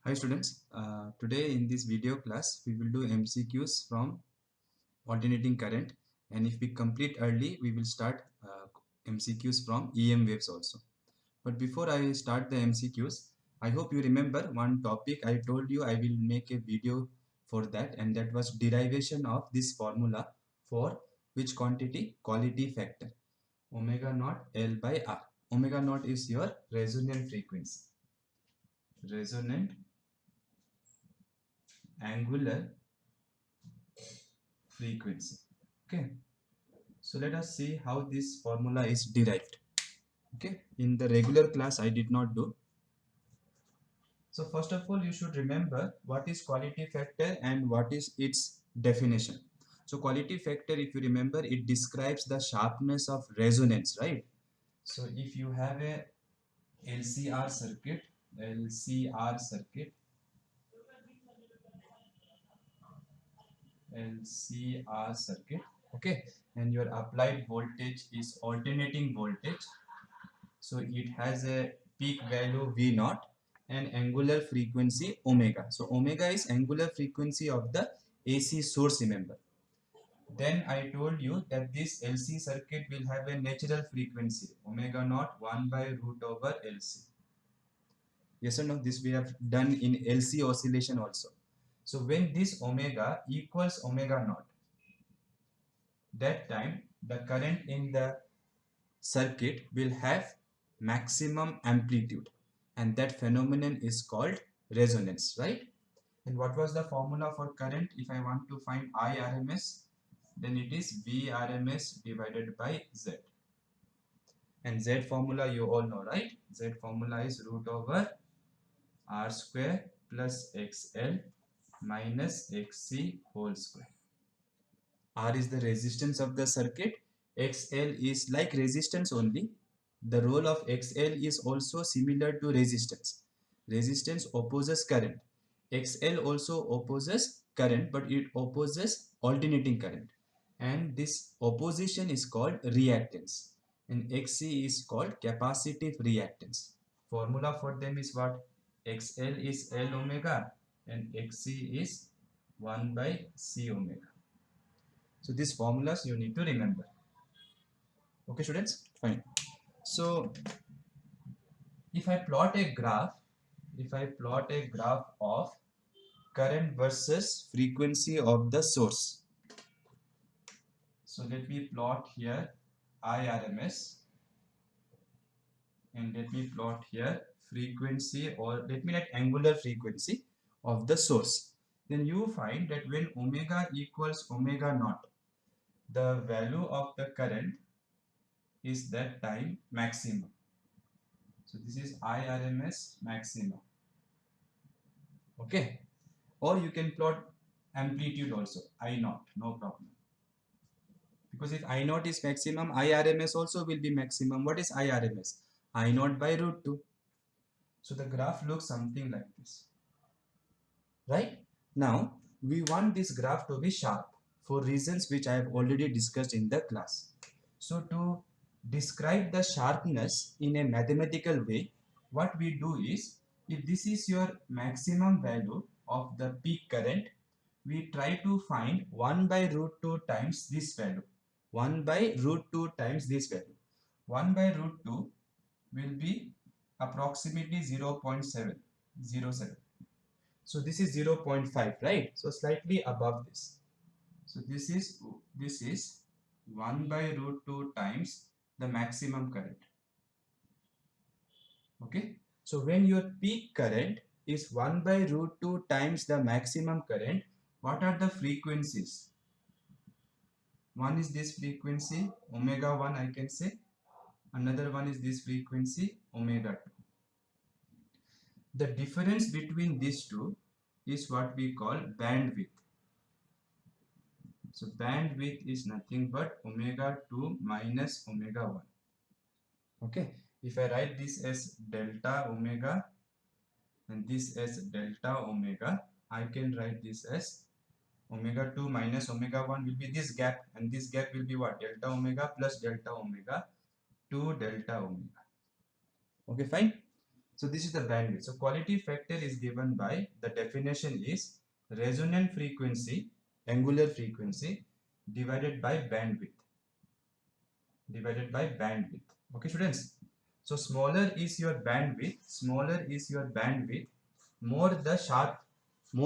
Hi students, today in this video class we will do MCQs from alternating current, and if we complete early we will start MCQs from EM waves also. But before I start the MCQs, I hope you remember one topic. I told you I will make a video for that, and that was derivation of this formula for which quantity? Quality factor, omega naught L by R. Omega naught is your resonant frequency, resonant angular frequency. Okay, so let us see how this formula is derived. Okay, in the regular class I did not do. So first of all, you should remember what is quality factor and what is its definition. So quality factor, if you remember, it describes the sharpness of resonance, right? So if you have a LCR circuit, LCR circuit, LCR circuit, okay, and your applied voltage is alternating voltage. So it has a peak value V naught and angular frequency omega. So omega is angular frequency of the AC source, remember. Then I told you that this LC circuit will have a natural frequency omega naught 1 by root over LC. Yes or no? This we have done in LC oscillation also. So when this omega equals omega naught, that time the current in the circuit will have maximum amplitude, and that phenomenon is called resonance, right? And what was the formula for current? If I want to find IRMS, then it is VRMS divided by Z. And Z formula you all know, right? Z formula is root over R square plus XL minus XC whole square. R is the resistance of the circuit. XL is like resistance only. The role of XL is also similar to resistance. Resistance opposes current. XL also opposes current, but it opposes alternating current. And this opposition is called reactance. And XC is called capacitive reactance. Formula for them is what? XL is L omega and XC is 1 by C omega. So these formulas you need to remember. Okay, students? Fine. So if I plot a graph, of current versus frequency of the source. So let me plot here IRMS, and let me plot here frequency, or let me write angular frequency of the source. Then you find that when omega equals omega naught, the value of the current is that time maximum. So this is IRMS maximum. Okay, or you can plot amplitude also, I naught, no problem. Because if I naught is maximum, IRMS also will be maximum. What is IRMS? I naught by root 2. So the graph looks something like this, right? Now we want this graph to be sharp for reasons which I have already discussed in the class. So to describe the sharpness in a mathematical way, what we do is, if this is your maximum value of the peak current, we try to find 1 by root 2 times this value. 1 by root 2 times this value. 1 by root 2 will be approximately 0.707. So this is 0.5, right? So slightly above this. So this is 1 by root 2 times the maximum current. Okay. So when your peak current is 1 by root 2 times the maximum current, what are the frequencies? One is this frequency omega 1, I can say. Another one is this frequency omega 2. The difference between these two is what we call bandwidth. So bandwidth is nothing but omega 2 minus omega 1. Okay, if I write this as delta omega and this as delta omega, I can write this as omega 2 minus omega 1 will be this gap, and this gap will be what? Delta omega plus delta omega 2 delta omega. Okay, fine. So this is the bandwidth. So quality factor is given by, the definition is resonant frequency, angular frequency divided by bandwidth. Okay, students. So smaller is your bandwidth, more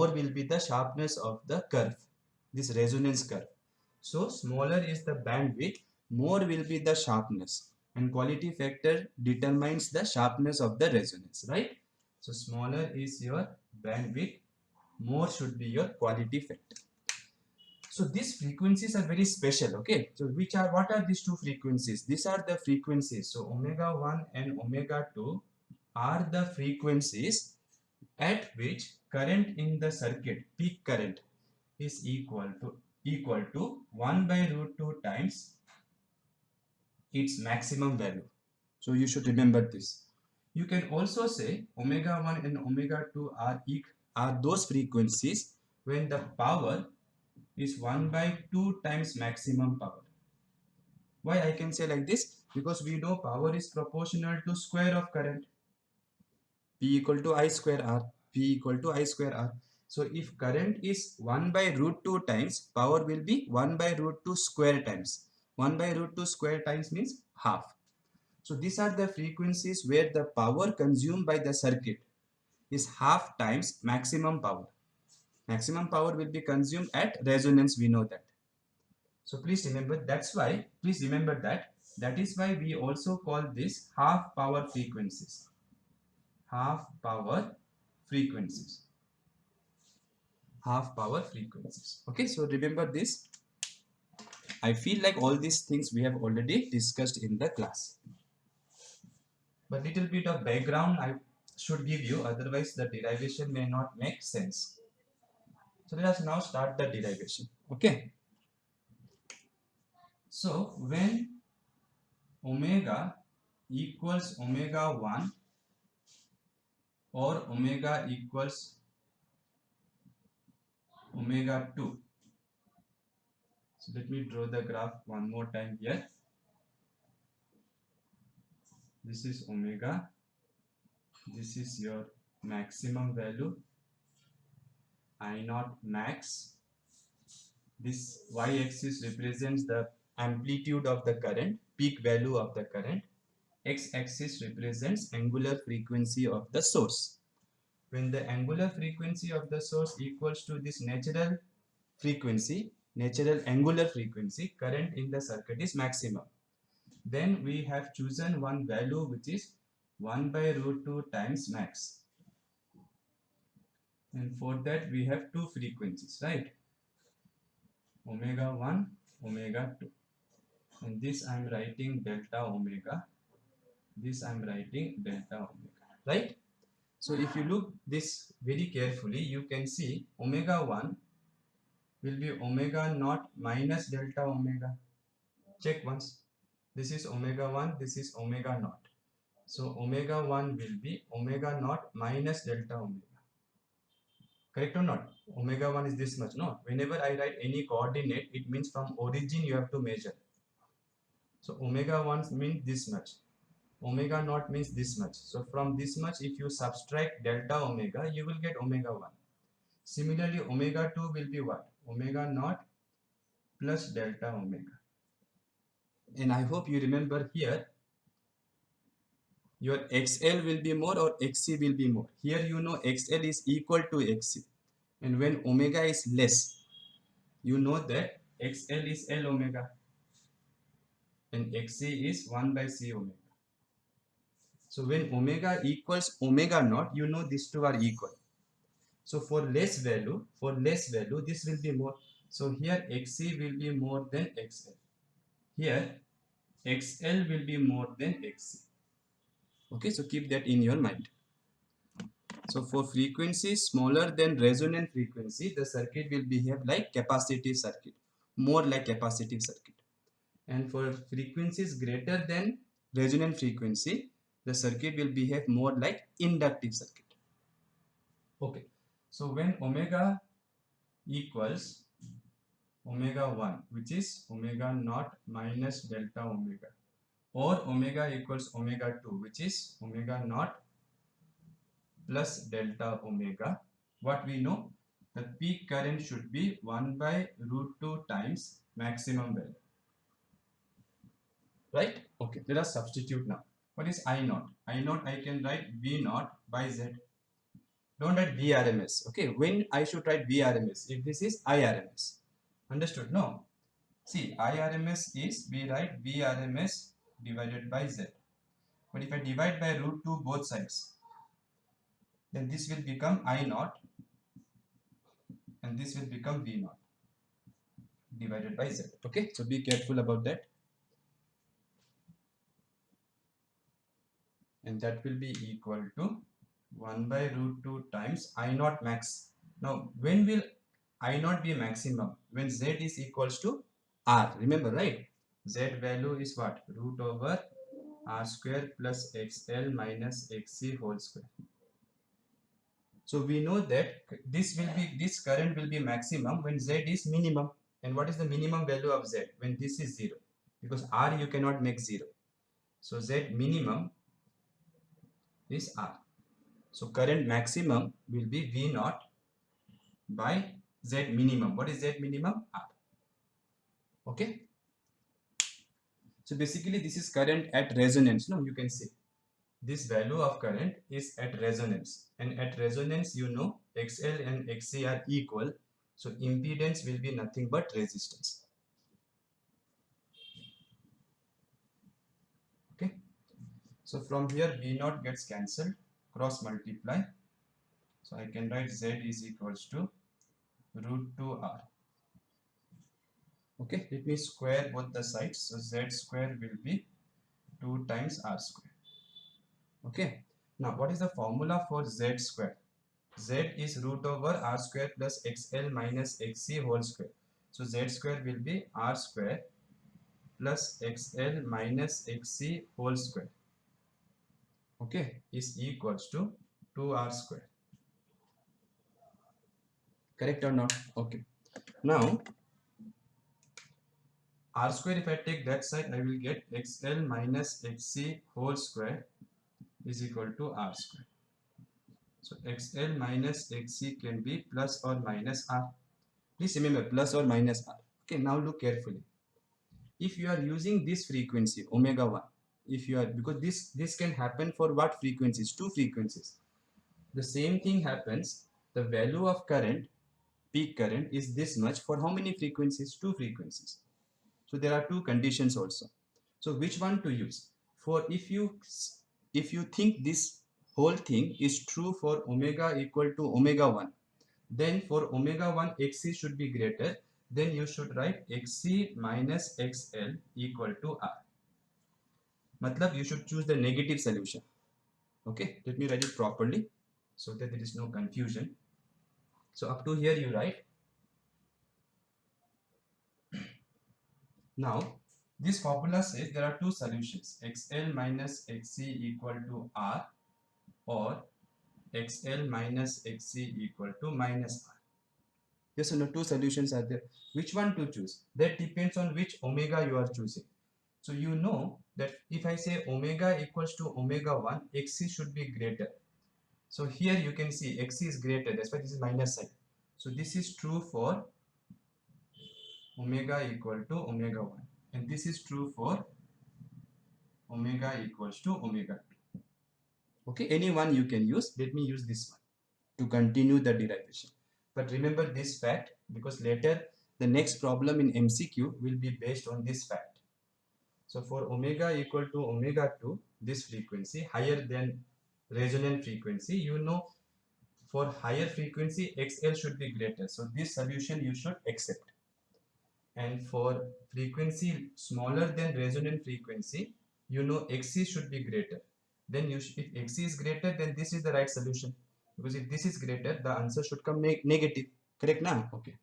will be the sharpness of the curve, this resonance curve. So smaller is the bandwidth, more will be the sharpness, and quality factor determines the sharpness of the resonance, right? So smaller is your bandwidth, more should be your quality factor. So these frequencies are very special, okay? So what are these two frequencies? These are the frequencies. So omega 1 and omega 2 are the frequencies at which current in the circuit, peak current, is equal to 1 by root 2 times its maximum value. So you should remember this. You can also say omega 1 and omega 2 are those frequencies when the power is 1 by 2 times maximum power. Why I can say like this? Because we know power is proportional to square of current. P equal to I square R. So if current is 1 by root 2 times, power will be 1 by root 2 square times. 1 by root 2 square times means half. So these are the frequencies where the power consumed by the circuit is half times maximum power. Maximum power will be consumed at resonance, we know that. So please remember that is why we also call this half power frequencies. Half power frequencies. Okay, so remember this. I feel like all these things we have already discussed in the class. But little bit of background I should give you, otherwise the derivation may not make sense. So let us now start the derivation. Okay. So when omega equals omega 1 or omega equals omega 2. So let me draw the graph one more time here. This is omega. This is your maximum value, I naught max. This y-axis represents the amplitude of the current, peak value of the current. X-axis represents angular frequency of the source. When the angular frequency of the source equals to this natural angular frequency, current in the circuit is maximum. Then we have chosen one value which is 1 by root 2 times max. And for that we have two frequencies, right? Omega 1, omega 2. And this I am writing delta omega. This I am writing delta omega, right? So if you look this very carefully, you can see omega 1 will be omega naught minus delta omega. Check once. This is omega 1, this is omega naught. So omega 1 will be omega naught minus delta omega. Correct or not? Omega 1 is this much. No. Whenever I write any coordinate, it means from origin you have to measure. So omega 1 means this much. Omega naught means this much. So from this much, if you subtract delta omega, you will get omega 1. Similarly, omega 2 will be what? Omega naught plus delta omega. And I hope you remember here, your XL will be more or XC will be more. Here you know XL is equal to XC. And when omega is less, you know that XL is L omega and XC is 1 by C omega. So when omega equals omega naught, you know these two are equal. So for less value, this will be more. So here XC will be more than XL. Here XL will be more than XC. Okay, so keep that in your mind. So for frequency smaller than resonant frequency, the circuit will behave like capacitive circuit, more like capacitive circuit. And for frequencies greater than resonant frequency, the circuit will behave more like inductive circuit. Okay, so when omega equals omega 1, which is omega naught minus delta omega, or omega equals omega 2, which is omega naught plus delta omega. What we know? The peak current should be 1 by root 2 times maximum value. Right? Okay, let us substitute now. What is I naught? I naught I can write V naught by Z. Don't write VRMS. Okay, when I should write VRMS? If this is IRMS. Understood? No. See, IRMS is we write VRMS divided by Z. But if I divide by root 2 both sides, then this will become I naught and this will become V naught divided by Z. Okay, so be careful about that. And that will be equal to 1 by root 2 times I naught max. Now, when will I naught be maximum? When Z is equals to R. Remember, right? Z value is what? Root over R square plus XL minus XC whole square. So we know that this current will be maximum when Z is minimum. And what is the minimum value of Z? When this is 0. Because R you cannot make 0. So Z minimum is R. So current maximum will be V naught by Z minimum. What is Z minimum? R. Okay. So basically this is current at resonance. No, you can see this value of current is at resonance, and at resonance you know XL and XC are equal. So impedance will be nothing but resistance. Okay. So from here V naught gets cancelled, cross multiply. So I can write Z is equals to root 2 R. Okay, let me square both the sides. So Z square will be 2 times R square. Okay, now what is the formula for Z square? Z is root over R square plus XL minus XC whole square. So Z square will be R square plus XL minus XC whole square. Okay, is equals to 2R square. Correct or not? Okay. Now R square, if I take that side, I will get XL minus XC whole square is equal to R square. So XL minus XC can be plus or minus R. Please remember plus or minus R. Okay, now look carefully. If you are using this frequency omega 1, if you are, because this can happen for what frequencies? Two frequencies. The same thing happens, the value of current, peak current is this much for how many frequencies? Two frequencies. So there are two conditions also. So which one to use? For if you think this whole thing is true for omega equal to omega 1, then for omega 1 xc should be greater, then you should write xc minus xl equal to r. Matlab you should choose the negative solution. Okay, let me write it properly so that there is no confusion. So up to here you write. Now this formula says there are two solutions, xl minus xc equal to r or xl minus xc equal to minus r. Yes or no? Two solutions are there. Which one to choose? That depends on which omega you are choosing. So you know that if I say omega equals to omega 1, xc should be greater. So here you can see xc is greater, that's why this is minus sign. So this is true for omega equal to omega 1, and this is true for omega equals to omega 2. Okay, any one you can use. Let me use this one to continue the derivation. But remember this fact, because later the next problem in MCQ will be based on this fact. So for omega equal to omega 2, this frequency higher than resonant frequency, you know for higher frequency XL should be greater. So this solution you should accept. And for frequency smaller than resonant frequency, you know XC should be greater. Then if XC is greater, then this is the right solution. Because if this is greater, the answer should come negative. Correct now? Okay.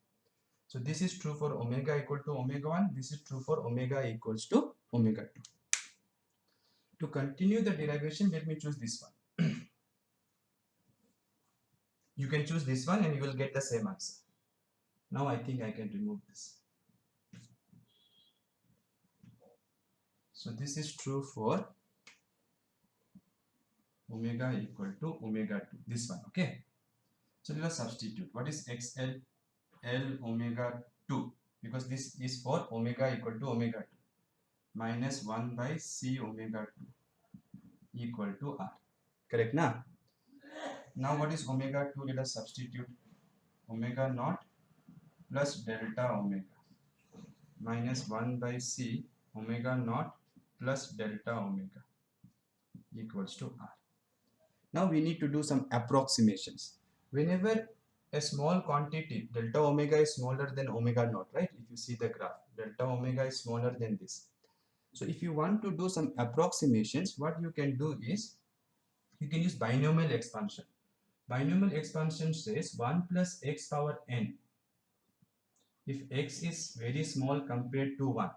So this is true for omega equal to omega 1. This is true for omega equals to omega 2. To continue the derivation, let me choose this one. You can choose this one and you will get the same answer. Now I think I can remove this. So this is true for omega equal to omega 2, this one. Okay, so let us substitute. What is xl? L omega 2, because this is for omega equal to omega 2, minus 1 by c omega 2 equal to r. Correct now? Now what is omega 2? Let us substitute. Omega naught plus delta omega minus 1 by c omega naught plus delta omega equals to r. Now we need to do some approximations. Whenever a small quantity, delta omega is smaller than omega naught, right? If you see the graph, delta omega is smaller than this. So if you want to do some approximations, what you can do is, you can use binomial expansion. Binomial expansion says 1 plus x power n. If x is very small compared to 1,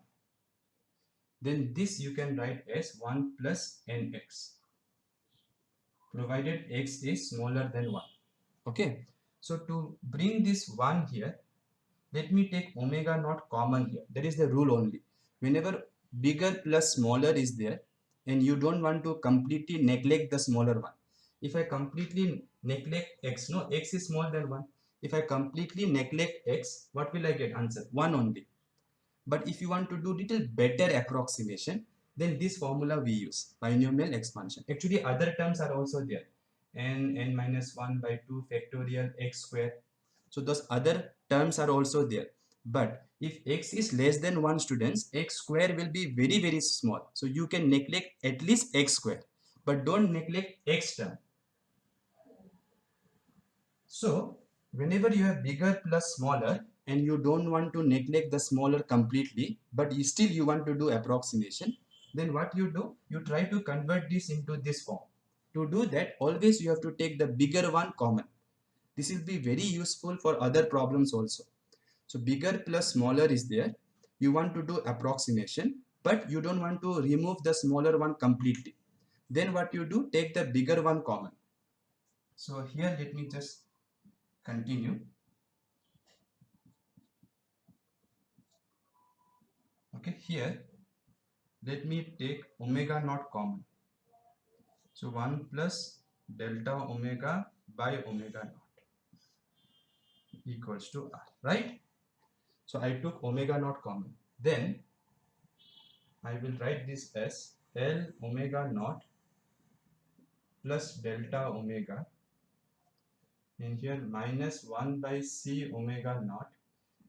then this you can write as 1 plus nx, provided x is smaller than 1. Okay, so to bring this 1 here, let me take omega naught common here. That is the rule only. Whenever bigger plus smaller is there, and you don't want to completely neglect the smaller one. If I completely neglect x, no, x is smaller than 1. If I completely neglect x, what will I get? Answer 1 only. But if you want to do little better approximation, then this formula we use, binomial expansion. Actually, other terms are also there. N minus 1 by 2 factorial x square. So those other terms are also there. But if x is less than 1, students, x square will be very, very small. So you can neglect at least x square. But don't neglect x term. So whenever you have bigger plus smaller and you don't want to neglect the smaller completely, but still you want to do approximation, then what you do, you try to convert this into this form. To do that, always you have to take the bigger one common. This will be very useful for other problems also. So bigger plus smaller is there. You want to do approximation, but you don't want to remove the smaller one completely. Then what you do, take the bigger one common. So here let me just continue. Okay, here let me take omega naught common. So 1 plus delta omega by omega naught equals to r, right? So I took omega naught common. Then I will write this as L omega naught plus delta omega, and here minus 1 by c omega naught,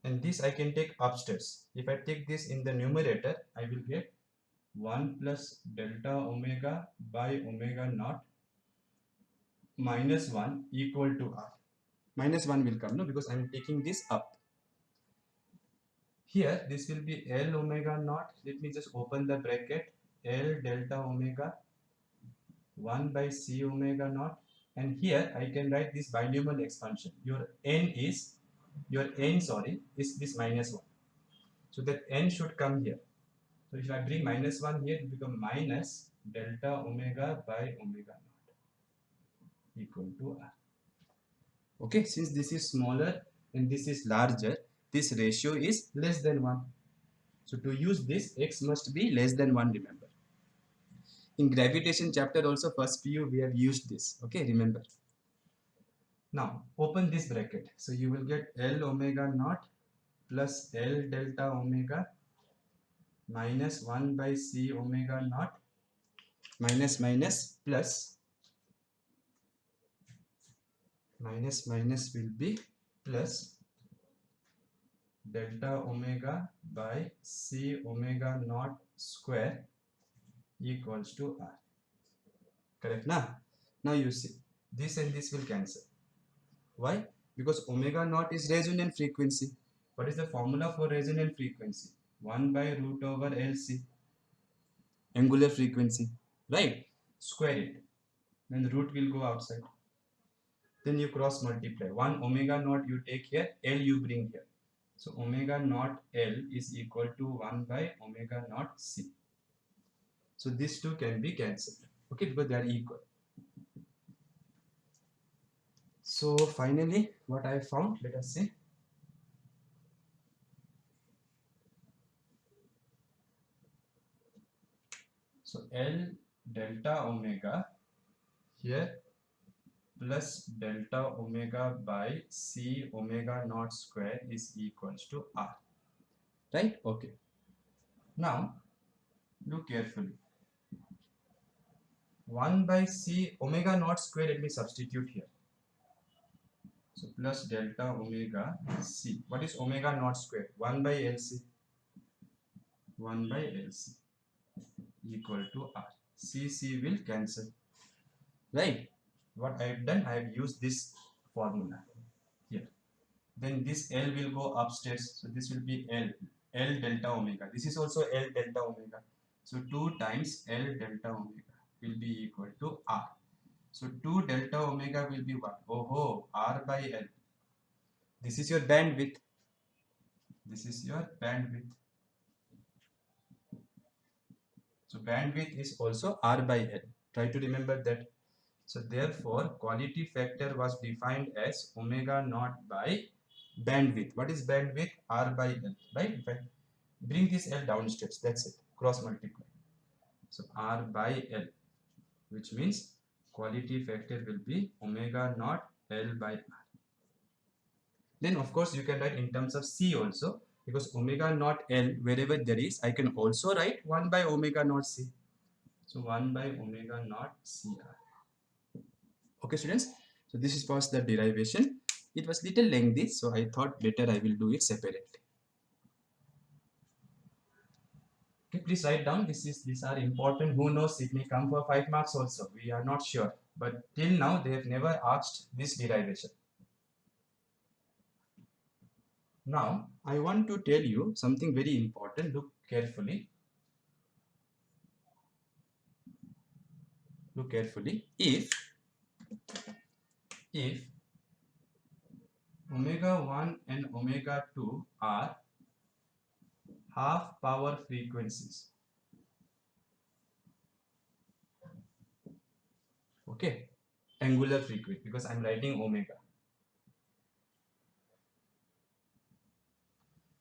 and this I can take upstairs. If I take this in the numerator, I will get 1 plus delta omega by omega naught minus 1 equal to r. Minus 1 will come, no, because I am taking this up. Here this will be L omega naught. Let me just open the bracket. L delta omega 1 by c omega naught, and here I can write this binomial expansion. Your n is this minus 1. So that n should come here. So if I bring minus 1 here, it will become minus delta omega by omega naught equal to r. Okay, since this is smaller and this is larger, this ratio is less than 1. So to use this, x must be less than 1, remember. In gravitation chapter also, first PU, we have used this. Okay, remember. Now open this bracket. So you will get L omega naught plus L delta omega minus 1 by c omega naught minus minus plus minus will be plus delta omega by c omega naught square equals to r. Correct now? Now you see, this and this will cancel. Why? Because omega naught is resonant frequency. What is the formula for resonant frequency? 1 by root over LC, angular frequency, right? Square it, then the root will go outside. Then you cross multiply. 1 omega naught you take here, L you bring here. So omega naught L is equal to 1 by omega naught C. So these two can be cancelled, okay, because they are equal. So finally, what I found, let us see. So L delta omega here plus delta omega by c omega naught square is equals to r, right? Okay, now look carefully. 1 by c omega naught square, let me substitute here. So plus delta omega c. What is omega naught square? 1 by LC. 1 by LC equal to R. C will cancel. Right? What I have done, I have used this formula here. Then this L will go upstairs. So this will be L delta omega. This is also L delta omega. So 2 times L delta omega will be equal to R. So 2 delta omega will be what? Oh, R by L. This is your bandwidth. This is your bandwidth. So bandwidth is also R by L. Try to remember that. So therefore, quality factor was defined as omega naught by bandwidth. What is bandwidth? R by L, right? If I bring this L downstairs, that's it. Cross multiply. So R by L, which means quality factor will be omega naught L by R. Then of course you can write in terms of C also, because omega naught L, wherever there is, I can also write 1 by omega naught C. So 1 by omega naught CR. Okay students, so this is was the derivation. It was little lengthy, so I thought better I will do it separately. Okay, please write down. These are important. Who knows, it may come for 5 marks also. We are not sure. But till now they have never asked this derivation. Now I want to tell you something very important. Look carefully. Look carefully. If omega 1 and omega 2 are half power frequencies, okay, angular frequency, because I'm writing omega,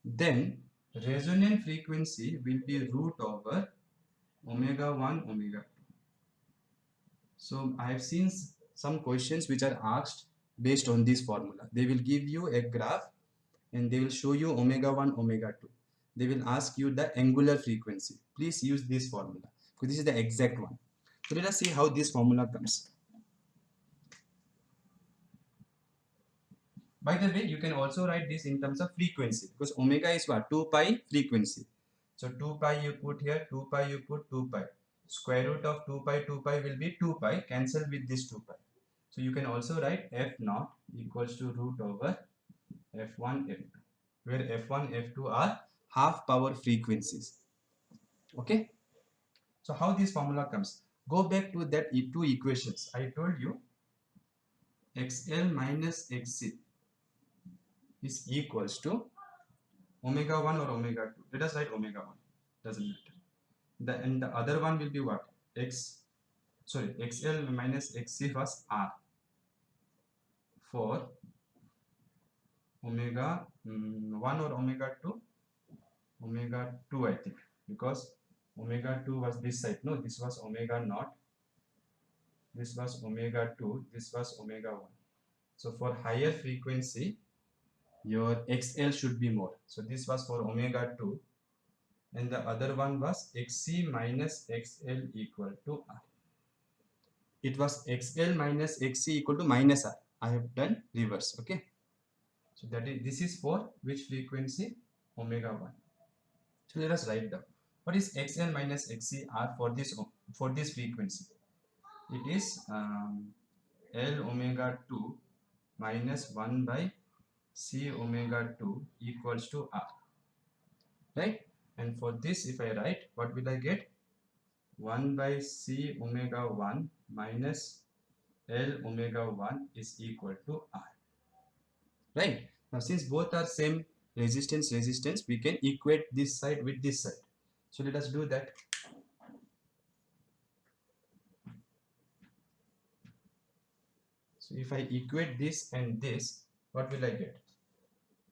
then resonant frequency will be root over omega 1 omega 2. So I have seen some questions which are asked based on this formula. They will give you a graph and they will show you omega 1 omega 2. They will ask you the angular frequency. Please use this formula because this is the exact one. So let us see how this formula comes. By the way, you can also write this in terms of frequency, because omega is what? 2 pi frequency. So 2 pi you put here, 2 pi you put 2 pi. Square root of 2 pi will be 2 pi, cancel with this 2 pi. So you can also write F0 equals to root over F1, F2, where F1, F2 are half power frequencies. Okay. So how this formula comes? Go back to that two equations. I told you XL minus XC is equals to omega 1 or omega 2. Let us write omega 1. Doesn't matter. And the other one will be what? XL minus XC was R for omega 1 or omega 2? Omega 2 I think, because omega 2 was this side. No, this was omega naught. This was omega 2. This was omega 1. So for higher frequency, your XL should be more. So this was for omega 2. And the other one was XC minus XL equal to R. It was XL minus XC equal to minus R. I have done reverse. Okay. So this is for which frequency? Omega 1. So let us write down. What is XL minus XCR for this frequency? It is L omega 2 minus 1 by C omega 2 equals to R. Right? And for this, if I write, what will I get? 1 by C omega 1 minus L omega 1 is equal to R. Right? Now, since both are same resistance, we can equate this side with this side. So let us do that. So if I equate this and this, what will I get?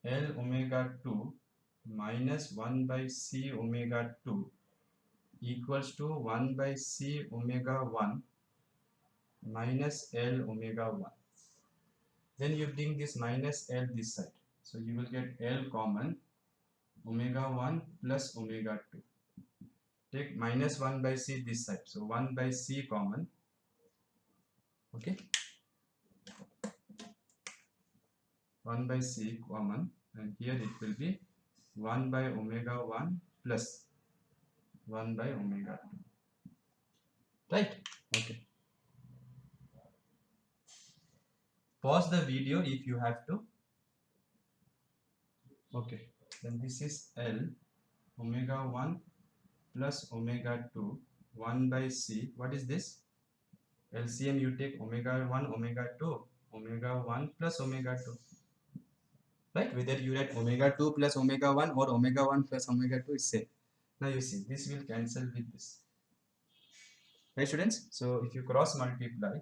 L omega 2 minus 1 by C omega 2 equals to 1 by C omega 1 minus L omega 1. Then you bring this minus L this side. So you will get L common, omega 1 plus omega 2. Take minus 1 by C this side. So 1 by C common. Okay. 1 by C common. And here it will be 1 by omega 1 plus 1 by omega 2. Right? Okay. Pause the video if you have to. Okay. Then this is L omega 1 plus omega 2 1 by C. What is this? LCM you take omega 1 omega 2 omega 1 plus omega 2. Right? Whether you write omega 2 plus omega 1 or omega 1 plus omega 2 is same. Now you see this will cancel with this. Right students? So if you cross multiply,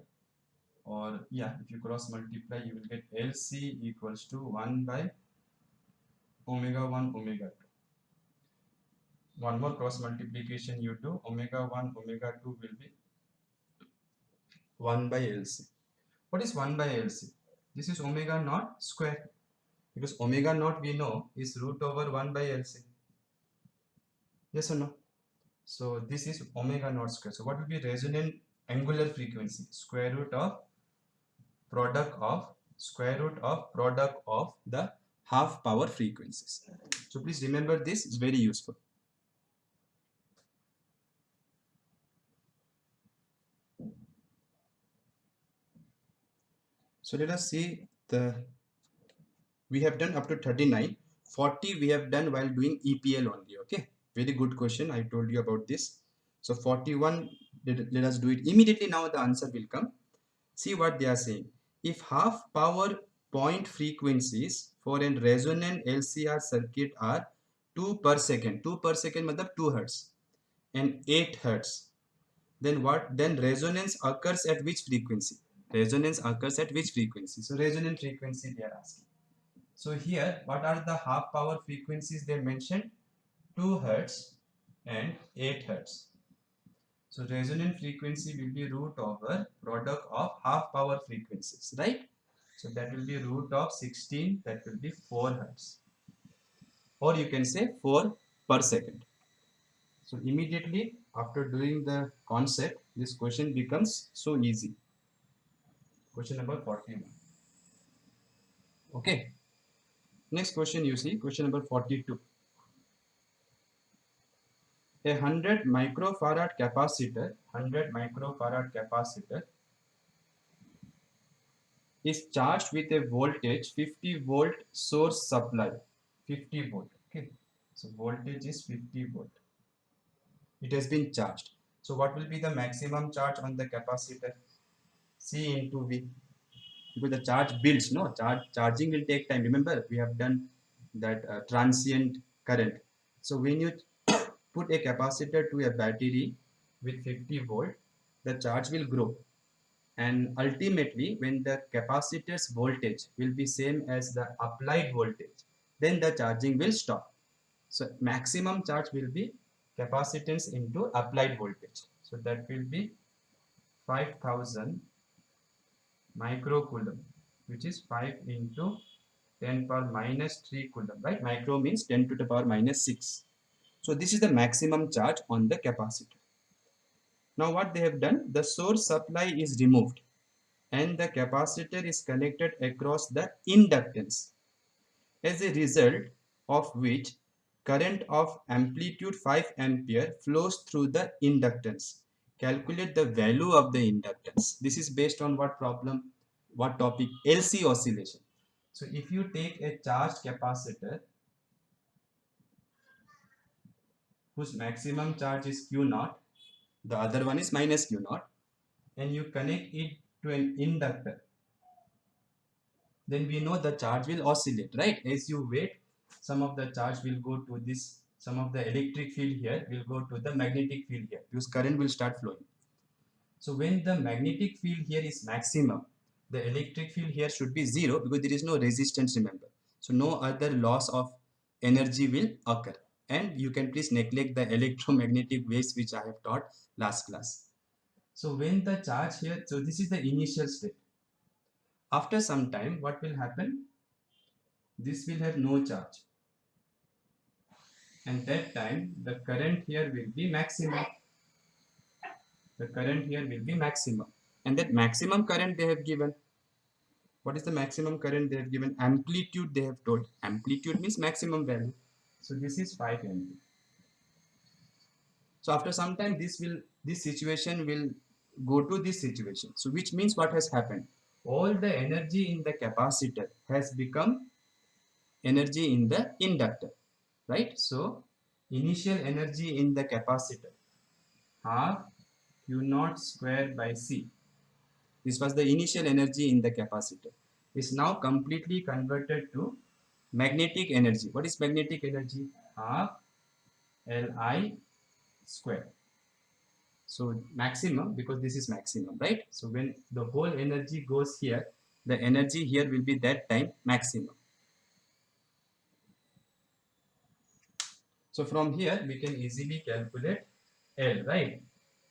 or yeah, if you cross multiply, you will get LC equals to 1 by omega 1 omega 2. One more cross multiplication you do, omega 1 omega 2 will be 1 by LC. What is 1 by LC? This is omega naught square, because omega naught we know is root over 1 by LC. Yes or no? So this is omega naught square. So what will be resonant angular frequency? Square root of product of the half power frequencies. So please remember this is very useful. So let us see we have done up to 39. 40 we have done while doing EPL only. Okay, very good question. I told you about this. So 41, let us do it immediately. Now the answer will come. See what they are saying. If half power point frequencies for a resonant LCR circuit are 2 per second, 2 per second matlab 2 hertz and 8 hertz, then what? Then resonance occurs at which frequency? Resonance occurs at which frequency? So resonant frequency they are asking. So here, what are the half power frequencies they mentioned? 2 hertz and 8 hertz. So resonant frequency will be root over product of half power frequencies, right? So that will be root of 16, that will be 4 hertz. Or you can say 4 per second. So immediately after doing the concept, this question becomes so easy. Question number 41. Okay. Next question you see, question number 42. A 100 microfarad capacitor is charged with a voltage 50 volt source supply. 50 volt. Okay. So voltage is 50 volt. It has been charged. So what will be the maximum charge on the capacitor? C into V. Because the charge builds, no? Charging will take time. Remember, we have done that transient current. So when you put a capacitor to a battery with 50 volt, the charge will grow. And ultimately, when the capacitor's voltage will be same as the applied voltage, then the charging will stop. So maximum charge will be capacitance into applied voltage. So that will be 5000 microcoulomb, which is 5 into 10 power minus 3 coulomb, right? Micro means 10 to the power minus 6. So this is the maximum charge on the capacitor. Now what they have done, the source supply is removed and the capacitor is connected across the inductance, as a result of which current of amplitude 5 ampere flows through the inductance. Calculate the value of the inductance. This is based on what problem, what topic? LC oscillation. So if you take a charged capacitor whose maximum charge is Q naught, the other one is minus Q naught, and you connect it to an inductor, then we know the charge will oscillate, right? As you wait, some of the charge will go to this, some of the electric field here will go to the magnetic field here, because current will start flowing. So when the magnetic field here is maximum, the electric field here should be 0, because there is no resistance, remember. So no other loss of energy will occur. And you can please neglect the electromagnetic waves which I have taught last class. So when the charge here, so this is the initial state. After some time, what will happen? This will have no charge, and that time the current here will be maximum. The current here will be maximum, and that maximum current they have given. What is the maximum current they have given? Amplitude they have told. Amplitude means maximum value. So this is 5 ampere. So after some time, this situation will go to this situation. So which means what has happened? All the energy in the capacitor has become energy in the inductor, right? So initial energy in the capacitor, half Q naught square by C. This was the initial energy in the capacitor. Is now completely converted to magnetic energy. What is magnetic energy? Half Li square. So maximum, because this is maximum, right? So when the whole energy goes here, the energy here will be that time maximum. So from here we can easily calculate L, right?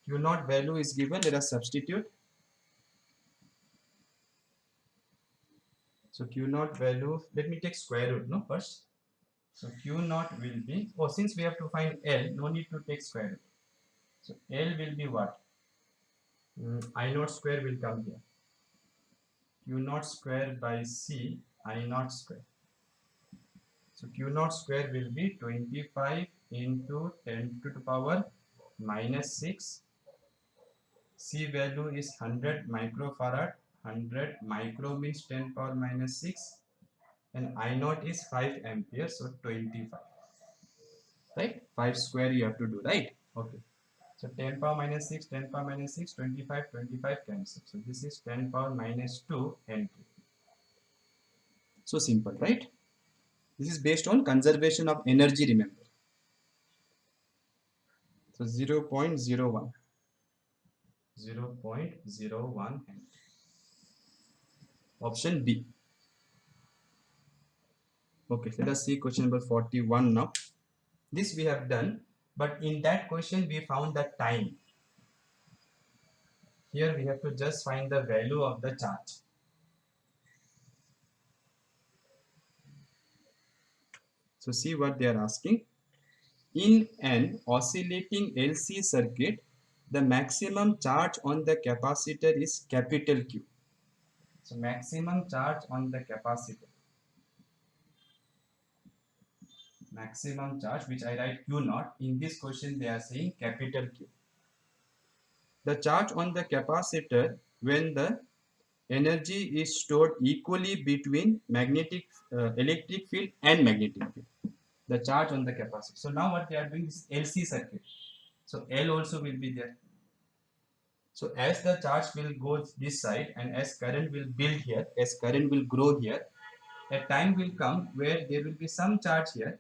Q naught value is given, let us substitute. So Q naught value, let me take square root, no, first. So Q naught will be, oh, since we have to find L, no need to take square root. So L will be what? I naught square will come here. Q naught square by C, I naught square. So Q naught square will be 25 into 10 to the power minus 6. C value is 100 microfarad. 100 micro means 10 power minus 6. And I naught is 5 ampere, so 25. Right? 5 square you have to do, right? Okay. So 10 power minus 6, 10 power minus 6, 25, 25 cancel. So this is 10 power minus 2 Henry. So simple, right? This is based on conservation of energy, remember. So 0.01. 0.01 Henry. Option B. Okay, let us see question number 41 now. This we have done, but in that question we found the time. Here we have to just find the value of the charge. So see what they are asking. In an oscillating LC circuit, the maximum charge on the capacitor is capital Q. So maximum charge on the capacitor. Maximum charge, which I write Q naught. In this question they are saying capital Q. The charge on the capacitor when the energy is stored equally between magnetic electric field and magnetic field. The charge on the capacitor. So now what they are doing is LC circuit. So L also will be there. So as the charge will go this side and as current will build here, as current will grow here, a time will come where there will be some charge here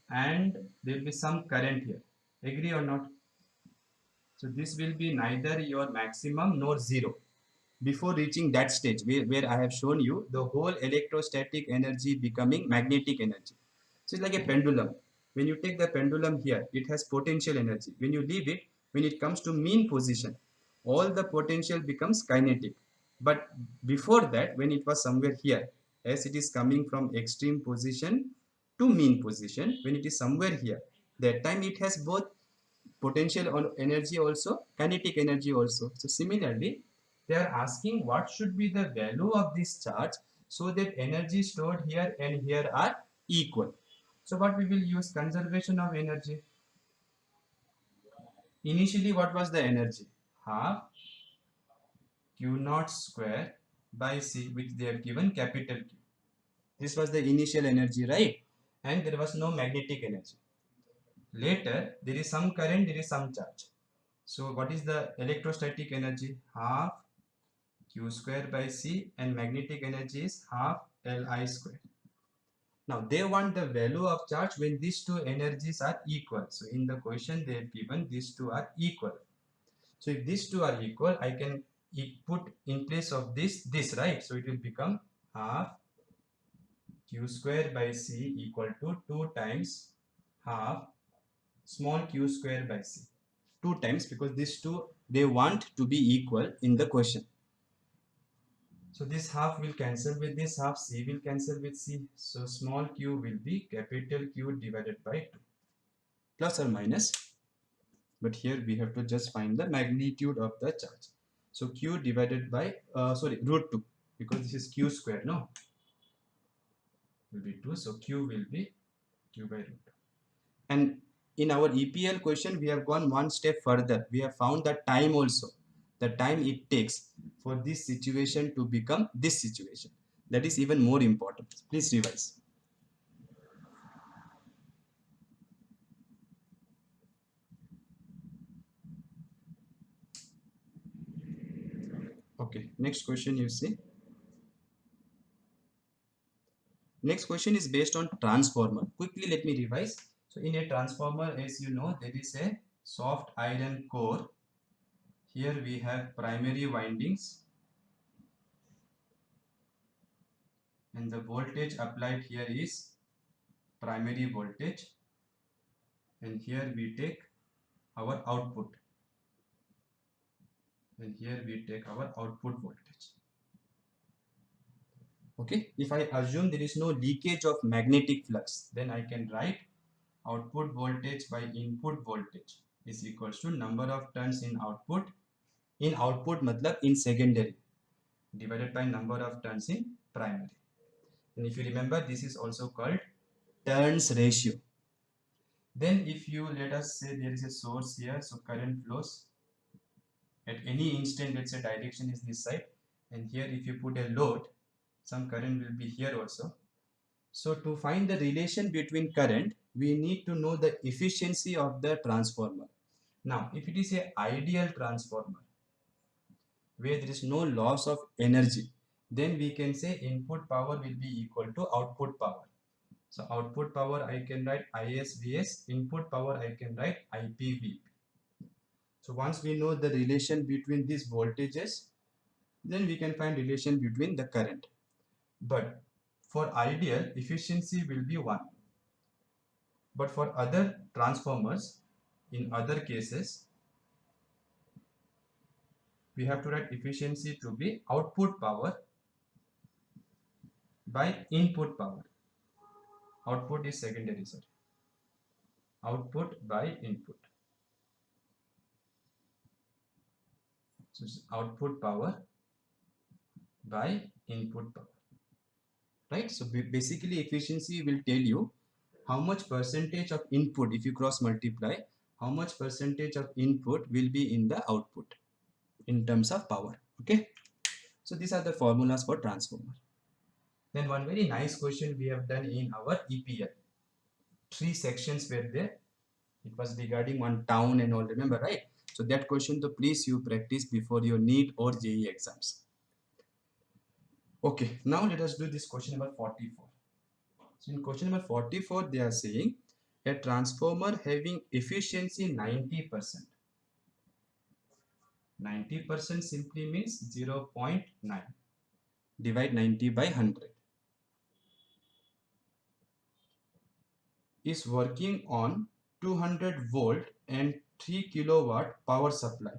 and there will be some current here. Agree or not? So this will be neither your maximum nor zero. Before reaching that stage where I have shown you the whole electrostatic energy becoming magnetic energy. So it's like a pendulum. When you take the pendulum here, it has potential energy. When you leave it, when it comes to mean position, all the potential becomes kinetic. But before that, when it was somewhere here, as it is coming from extreme position to mean position, when it is somewhere here, that time it has both potential energy also, kinetic energy also. So similarly, they are asking what should be the value of this charge so that energy stored here and here are equal. So what we will use? Conservation of energy. Initially what was the energy? Half Q naught square by C, which they have given capital Q. This was the initial energy, right? And there was no magnetic energy. Later there is some current, there is some charge. So what is the electrostatic energy? Half Q square by C, and magnetic energy is half Li square. Now they want the value of charge when these two energies are equal. So in the question they have given these two are equal. So if these two are equal, I can put in place of this, right? So it will become half Q square by C equal to 2 times half small q square by C. two times because these two they want to be equal in the question. So this half will cancel with this half, c will cancel with c. So small q will be capital Q divided by 2 plus or minus, but here we have to just find the magnitude of the charge. So q divided by root 2, because this is q square, no, will be 2, so q will be q by root 2. And in our EPL question we have gone one step further. We have found the time also, the time it takes for this situation to become this situation. That is even more important. Please revise. Okay, next question you see. Next question is based on transformer. Quickly let me revise. So in a transformer, as you know, there is a soft iron core. Here we have primary windings, and the voltage applied here is primary voltage, and here we take our output, and here we take our output voltage. Okay, if I assume there is no leakage of magnetic flux, then I can write output voltage by input voltage is equals to number of turns in output matlab in secondary, divided by number of turns in primary. And if you remember, this is also called turns ratio. Then if you, let us say there is a source here, so current flows at any instant, let's say direction is this side, and here if you put a load, some current will be here also. So to find the relation between current, we need to know the efficiency of the transformer. Now if it is an ideal transformer where there is no loss of energy, then we can say input power will be equal to output power. So output power I can write ISVS, input power I can write IPV. So once we know the relation between these voltages, then we can find relation between the current. But for ideal, efficiency will be 1. But for other transformers, in other cases, we have to write efficiency to be output power by input power. Output is secondary, sir. Output by input. So it's output power by input power. Right? So basically efficiency will tell you how much percentage of input, if you cross multiply, how much percentage of input will be in the output in terms of power. Okay. So these are the formulas for transformer. Then one very nice question we have done in our EPL. 3 sections were there. It was regarding one town and all, remember, right? So that question, to please you practice before your NEET or JEE exams. Okay, now let us do this question number 44. So in question number 44, they are saying a transformer having efficiency 90%. 90% simply means 0.9. Divide 90 by 100. Is working on 200 volt and 3 kilowatt power supply.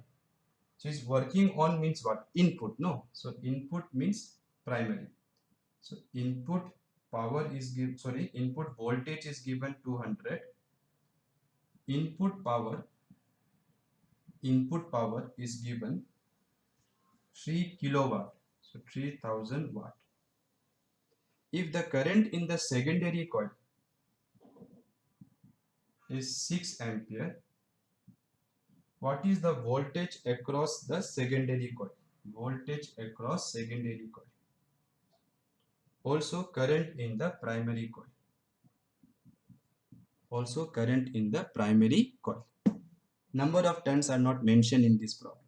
So it's working on means what? Input, no? So input means primary. So input power is input voltage is given 200. Input power is given 3 kilowatt, so 3000 watt. If the current in the secondary coil is 6 ampere, what is the voltage across the secondary coil? Voltage across secondary coil. Also current in the primary coil. Also current in the primary coil. Number of turns are not mentioned in this problem.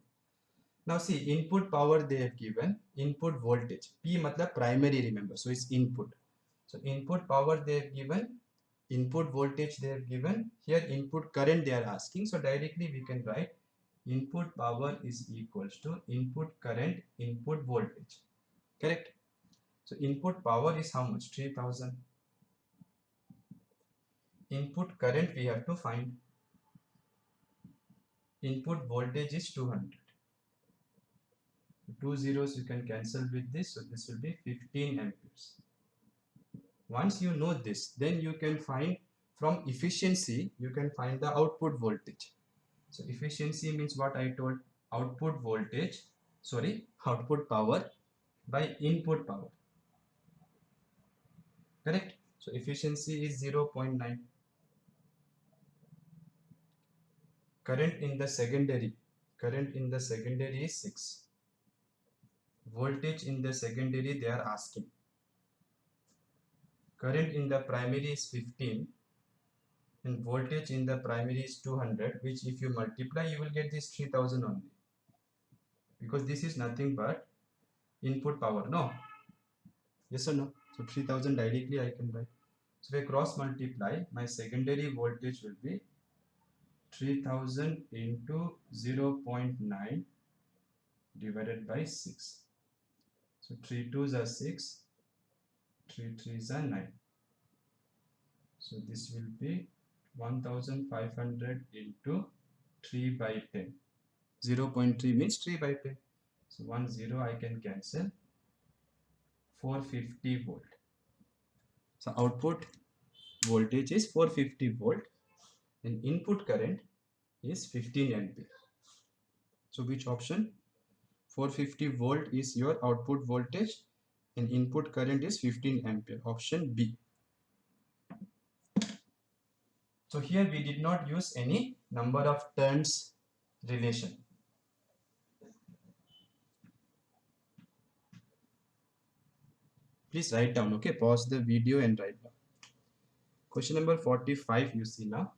Now see, input power they have given, input voltage. P matlab primary, remember, so it's input. So input power they have given, input voltage they have given, here input current they are asking. So directly we can write input power is equals to input current, input voltage. Correct? So input power is how much? 3000. Input current we have to find. input voltage is 200. Two zeros you can cancel with this, so this will be 15 amperes. Once you know this, then you can find from efficiency, you can find the output voltage. So efficiency means what I told, output voltage, output power by input power, correct? So efficiency is 0.9. Current in the secondary is 6. Voltage in the secondary they are asking. Current in the primary is 15 and voltage in the primary is 200, which if you multiply you will get this 3000 only, because this is nothing but input power, no? Yes or no? So 3000 directly I can write. So if I cross multiply, my secondary voltage will be 3000 into 0.9 divided by 6. So 3 2s are 6, 3 3s are 9. So this will be 1500 into 3 by 10. 0.3 means 3 by 10. So 1 0 I can cancel. 450 volt. So output voltage is 450 volt and input current is 15 ampere. So which option? 450 volt is your output voltage and input current is 15 ampere. Option B. So here we did not use any number of turns relation. Please write down, okay? Pause the video and write down. Question number 45 you see now.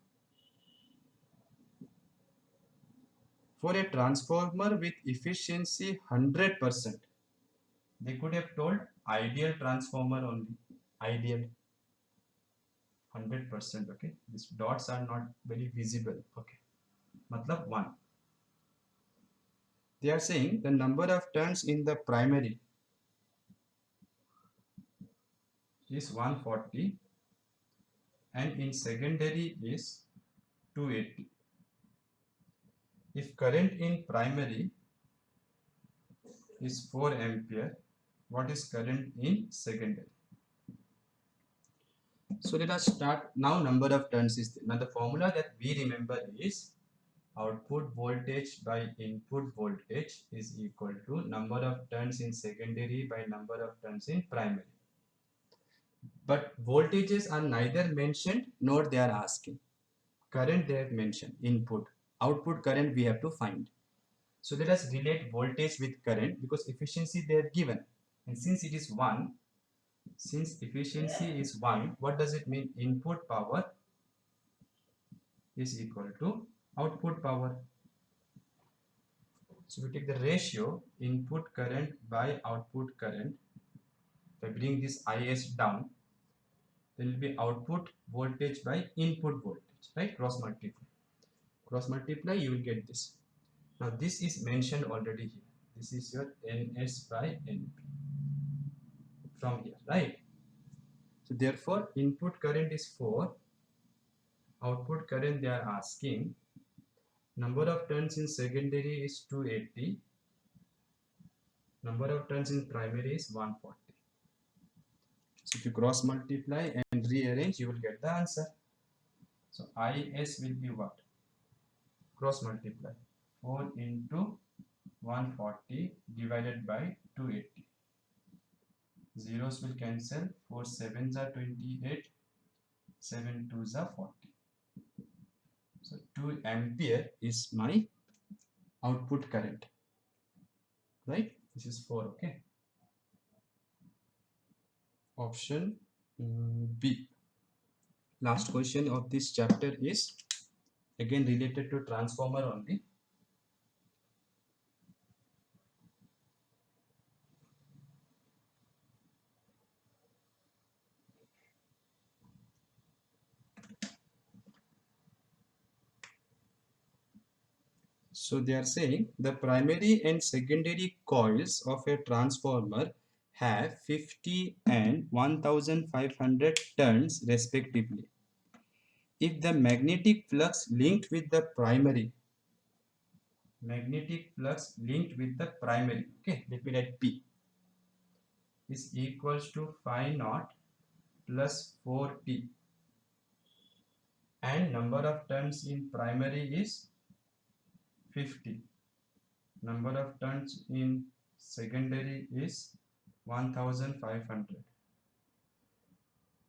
For a transformer with efficiency 100%, they could have told ideal transformer only. Ideal 100%, okay? These dots are not very visible, okay? Matlab 1. They are saying the number of turns in the primary is 140 and in secondary is 280. If current in primary is 4 ampere, what is current in secondary? So let us start now. Number of turns is there. Now the formula that we remember is output voltage by input voltage is equal to number of turns in secondary by number of turns in primary. But voltages are neither mentioned nor they are asking. Current they have mentioned, input. Output current we have to find. So let us relate voltage with current because efficiency they have given. And since it is 1, since efficiency is 1, what does it mean? Input power is equal to output power. So we take the ratio input current by output current. If I bring this IS down, then it will be output voltage by input voltage, right? Cross multiply. Cross multiply, you will get this. Now this is mentioned already here. This is your NS by NP from here, right? So therefore, input current is 4. Output current they are asking. Number of turns in secondary is 280. Number of turns in primary is 140. So if you cross multiply and rearrange, you will get the answer. So IS will be what? Cross multiply. 4 into 140 divided by 280. Zeros will cancel. 4 7s are 28. 7 2s are 40. So 2 ampere is my output current. Right? This is 4, okay? Option B. Last question of this chapter is again related to transformer only. So they are saying the primary and secondary coils of a transformer have 50 and 1500 turns respectively. If the magnetic flux linked with the primary magnetic flux linked with the primary, okay, let me write P, is equals to phi naught plus 4T, and number of turns in primary is 50, number of turns in secondary is 1500.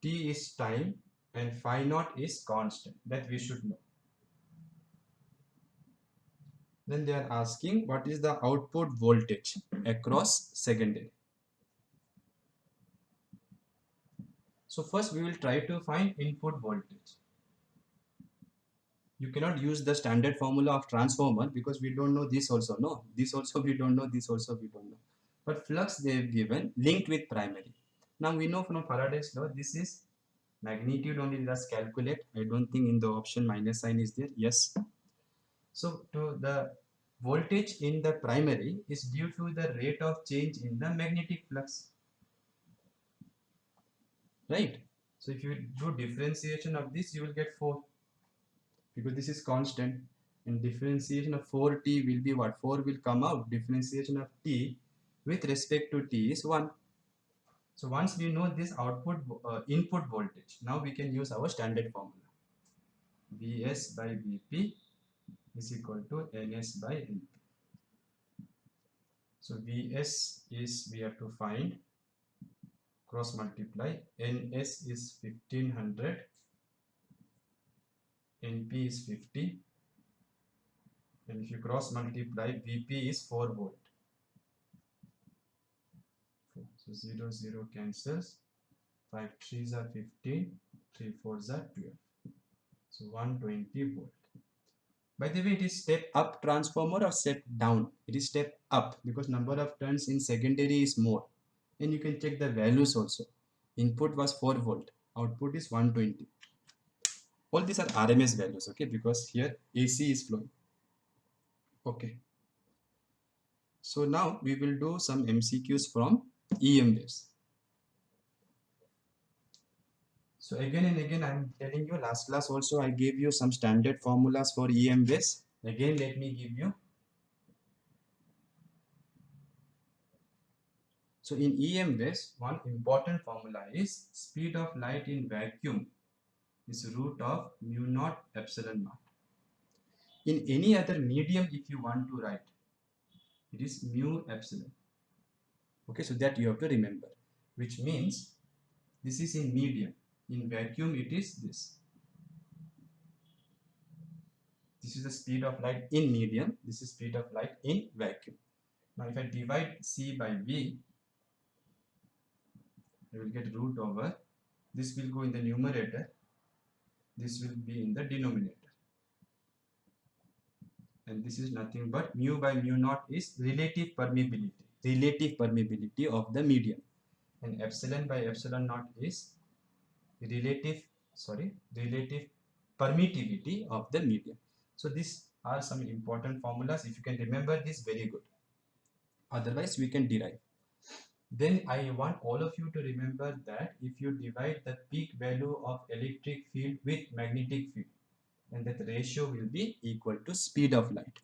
T is time and phi naught is constant, that we should know. Then they are asking what is the output voltage across secondary. So first we will try to find input voltage. You cannot use the standard formula of transformer because we don't know this also, no, this also we don't know, this also we don't know. But flux they have given linked with primary. Now we know from Faraday's law this is magnitude only, let's calculate. I don't think in the option minus sign is there. Yes. So to the voltage in the primary is due to the rate of change in the magnetic flux, right? So if you do differentiation of this, you will get 4 because this is constant, and differentiation of 4t will be what? 4 will come out. Differentiation of t with respect to t is 1. So once we know this input voltage, now we can use our standard formula. Vs by Vp is equal to Ns by Np. So Vs is, we have to find, cross multiply, Ns is 1500, Np is 50, and if you cross multiply, Vp is 4 volt. So 0 0 cancels, 5 3s are 15, 3 4s are 12. So 120 volt. By the way, it is step up transformer or step down? It is step up because number of turns in secondary is more. And you can check the values also. Input was 4 volt, output is 120. All these are RMS values, okay, because here AC is flowing. Okay. So now we will do some MCQs from EM waves. So again and again I am telling you, last class also I gave you some standard formulas for EM waves. Again let me give you. So in EM waves, one important formula is speed of light in vacuum is root of mu naught epsilon naught. In any other medium, if you want to write, it is mu epsilon. Okay, so that you have to remember, which means this is in medium. In vacuum, it is this. This is the speed of light in medium. This is speed of light in vacuum. Now, if I divide C by V, I will get root over. This will go in the numerator. This will be in the denominator. And this is nothing but mu by mu naught is relative permeability of the medium, and epsilon by epsilon naught is relative permittivity of the medium. So these are some important formulas. If you can remember this, very good, otherwise we can derive. Then I want all of you to remember that if you divide the peak value of electric field with magnetic field, and that ratio will be equal to speed of light.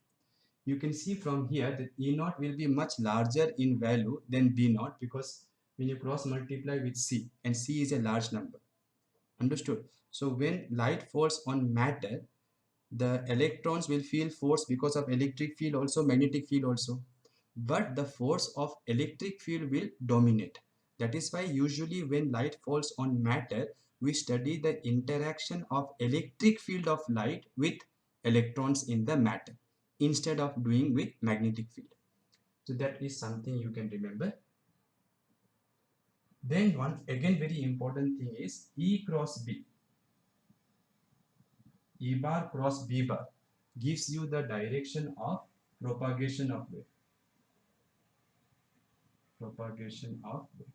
You can see from here that E naught will be much larger in value than B naught because when you cross multiply with C, and C is a large number. Understood? So when light falls on matter, the electrons will feel force because of electric field also, magnetic field also. But the force of electric field will dominate. That is why usually when light falls on matter, we study the interaction of electric field of light with electrons in the matter instead of doing with magnetic field. So that is something you can remember. Then one again very important thing is E cross B. E bar cross B bar gives you the direction of propagation of wave. Propagation of wave.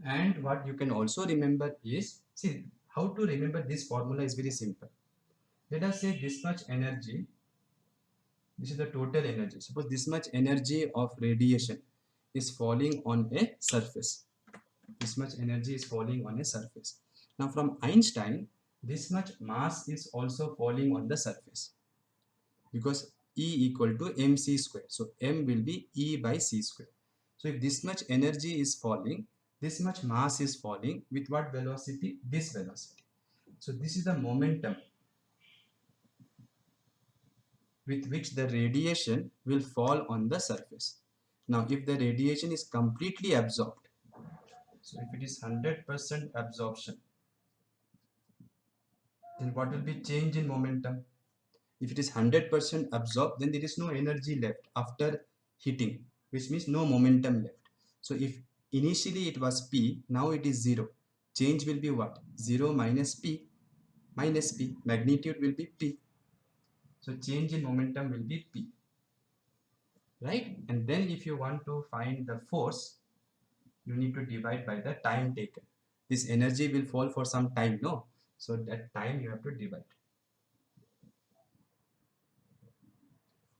And what you can also remember is, see, how to remember this formula is very simple. Let us say this much energy, this is the total energy. Suppose this much energy of radiation is falling on a surface. This much energy is falling on a surface. Now from Einstein, this much mass is also falling on the surface. because E equal to mc square. So m will be E by c square. So if this much energy is falling, this much mass is falling, with what velocity? This velocity. So this is the momentum with which the radiation will fall on the surface. Now if the radiation is completely absorbed, so if it is 100% absorption, then what will be change in momentum? If it is 100% absorbed, then there is no energy left after hitting, which means no momentum left. So if initially it was P, now it is 0. Change will be what? 0 minus P minus P. Magnitude will be P. So change in momentum will be P. Right? And then if you want to find the force, you need to divide by the time taken. This energy will fall for some time, no? So that time you have to divide.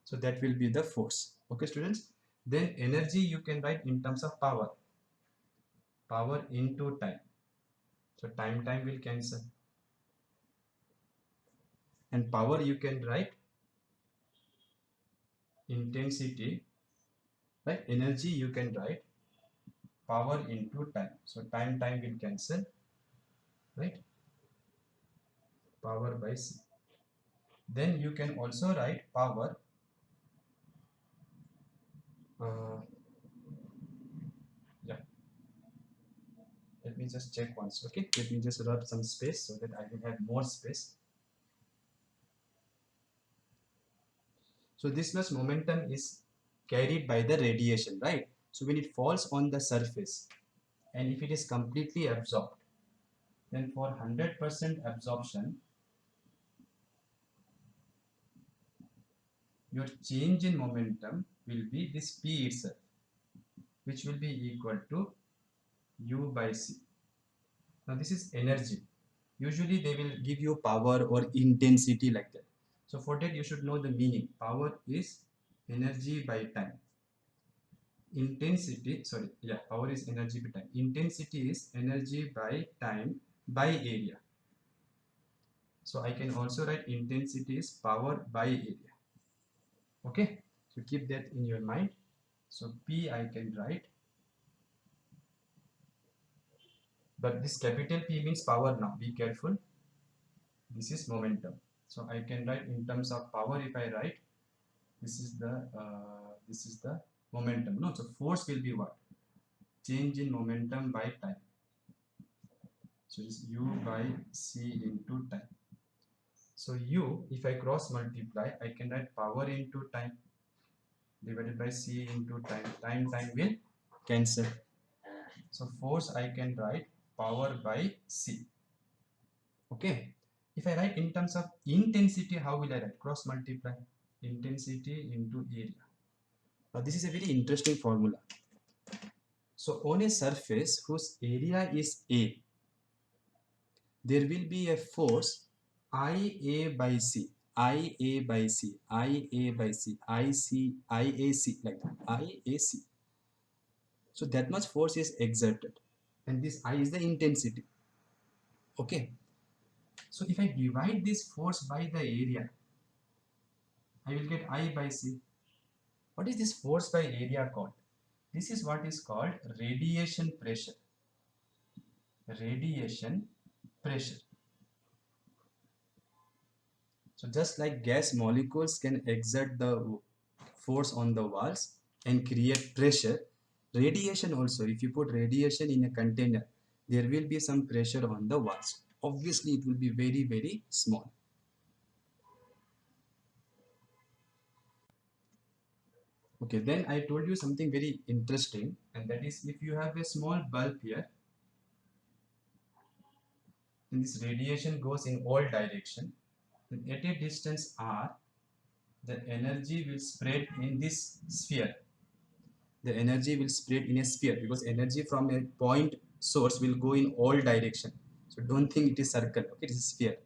So that will be the force. Okay, students? Then energy you can write in terms of power. Power into time. So time will cancel. And power you can write intensity, right? Energy you can write power into time. So time will cancel, right? Power by C. Then you can also write power yeah, let me just check once. Okay, let me just rub some space so that I will have more space. So this much momentum is carried by the radiation, right? So when it falls on the surface and if it is completely absorbed, then for 100% absorption, your change in momentum will be this P itself, which will be equal to U by C. Now this is energy. Usually they will give you power or intensity like that. So for that you should know the meaning. Power is energy by time. Intensity, sorry, yeah, power is energy by time. Intensity is energy by time by area. So I can also write intensity is power by area. Okay, so keep that in your mind. So P I can write, but this capital P means power now. Be careful. This is momentum. So I can write in terms of power. If I write, this is the momentum. No, so force will be what? Change in momentum by time. So it's U by C into time. So U, if I cross multiply, I can write power into time divided by C into time. Time will cancel. So force I can write power by C. Okay. If I write in terms of intensity, how will I write? Cross multiply. Intensity into area. Now this is a very interesting formula. So on a surface whose area is A, there will be a force IA by C, IA by C, IA by C, IC, IAC, like that, IAC. So that much force is exerted, and this I is the intensity. Okay. So if I divide this force by the area, I will get I by C. What is this force by area called? This is what is called radiation pressure. Radiation pressure. So just like gas molecules can exert the force on the walls and create pressure, radiation also, if you put radiation in a container, there will be some pressure on the walls. Obviously, it will be very, very small. Okay, then I told you something very interesting, and that is if you have a small bulb here, and this radiation goes in all direction, then at a distance r, the energy will spread in this sphere. The energy will spread in a sphere because energy from a point source will go in all direction. So don't think it is circle. Okay, it is a sphere.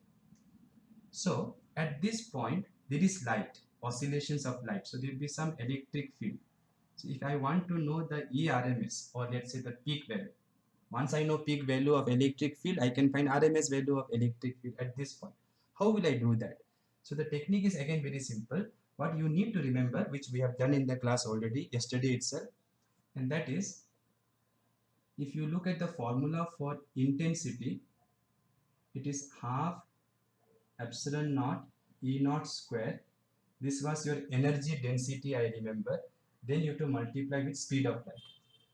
So at this point there is light, oscillations of light. So there will be some electric field. So if I want to know the ERMS, or let's say the peak value, once I know peak value of electric field, I can find RMS value of electric field at this point. How will I do that? So the technique is again very simple. what you need to remember, which we have done in the class already yesterday itself, and that is, if you look at the formula for intensity, it is half epsilon naught E naught square. This was your energy density, I remember. Then you have to multiply with speed of light.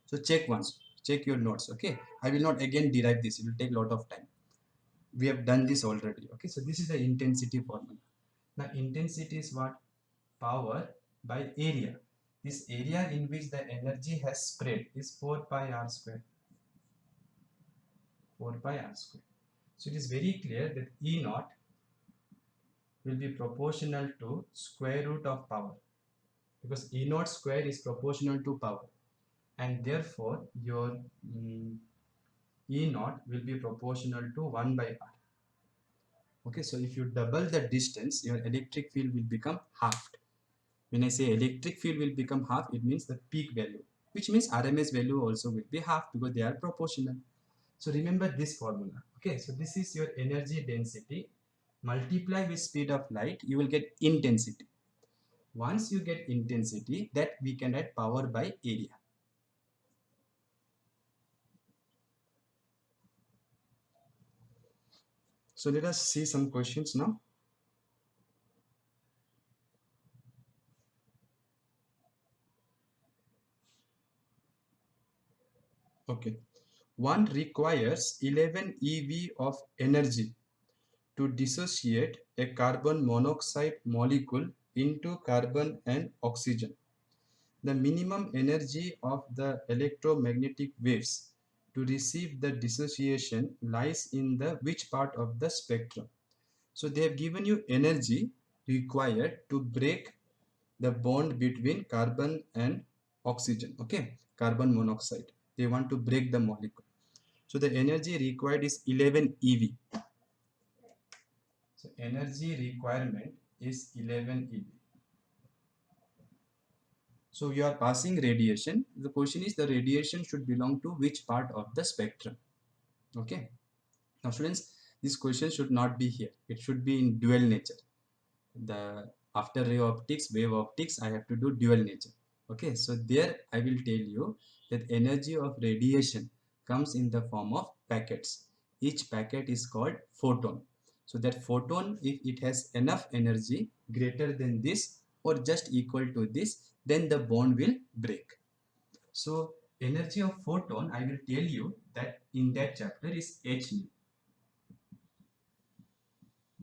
So check once, check your notes, okay? I will not again derive this, it will take a lot of time. We have done this already, okay? So this is the intensity formula. Now intensity is what? Power by area. This area in which the energy has spread is 4 pi r square. 4 pi r square. So it is very clear that E naught will be proportional to square root of power, because E naught square is proportional to power, and therefore your E naught will be proportional to 1 by r. Okay, so if you double the distance, your electric field will become halved. When I say electric field will become half, it means the peak value, which means RMS value also will be half, because they are proportional. So remember this formula. Okay, so this is your energy density. Multiply with speed of light, you will get intensity. Once you get intensity, that we can write power by area. So let us see some questions now. Okay. One requires 11 eV of energy to dissociate a carbon monoxide molecule into carbon and oxygen. The minimum energy of the electromagnetic waves to receive the dissociation lies in the which part of the spectrum? So they have given you energy required to break the bond between carbon and oxygen, okay, carbon monoxide. They want to break the molecule. So the energy required is 11 eV. So energy requirement is 11 eV. So you are passing radiation. The question is, the radiation should belong to which part of the spectrum? Okay. Now students, this question should not be here. It should be in dual nature. The after ray optics, wave optics, I have to do dual nature. Okay. So there I will tell you that energy of radiation comes in the form of packets. Each packet is called photon. So that photon, if it has enough energy greater than this or just equal to this, then the bond will break. So energy of photon, I will tell you that in that chapter, is h nu.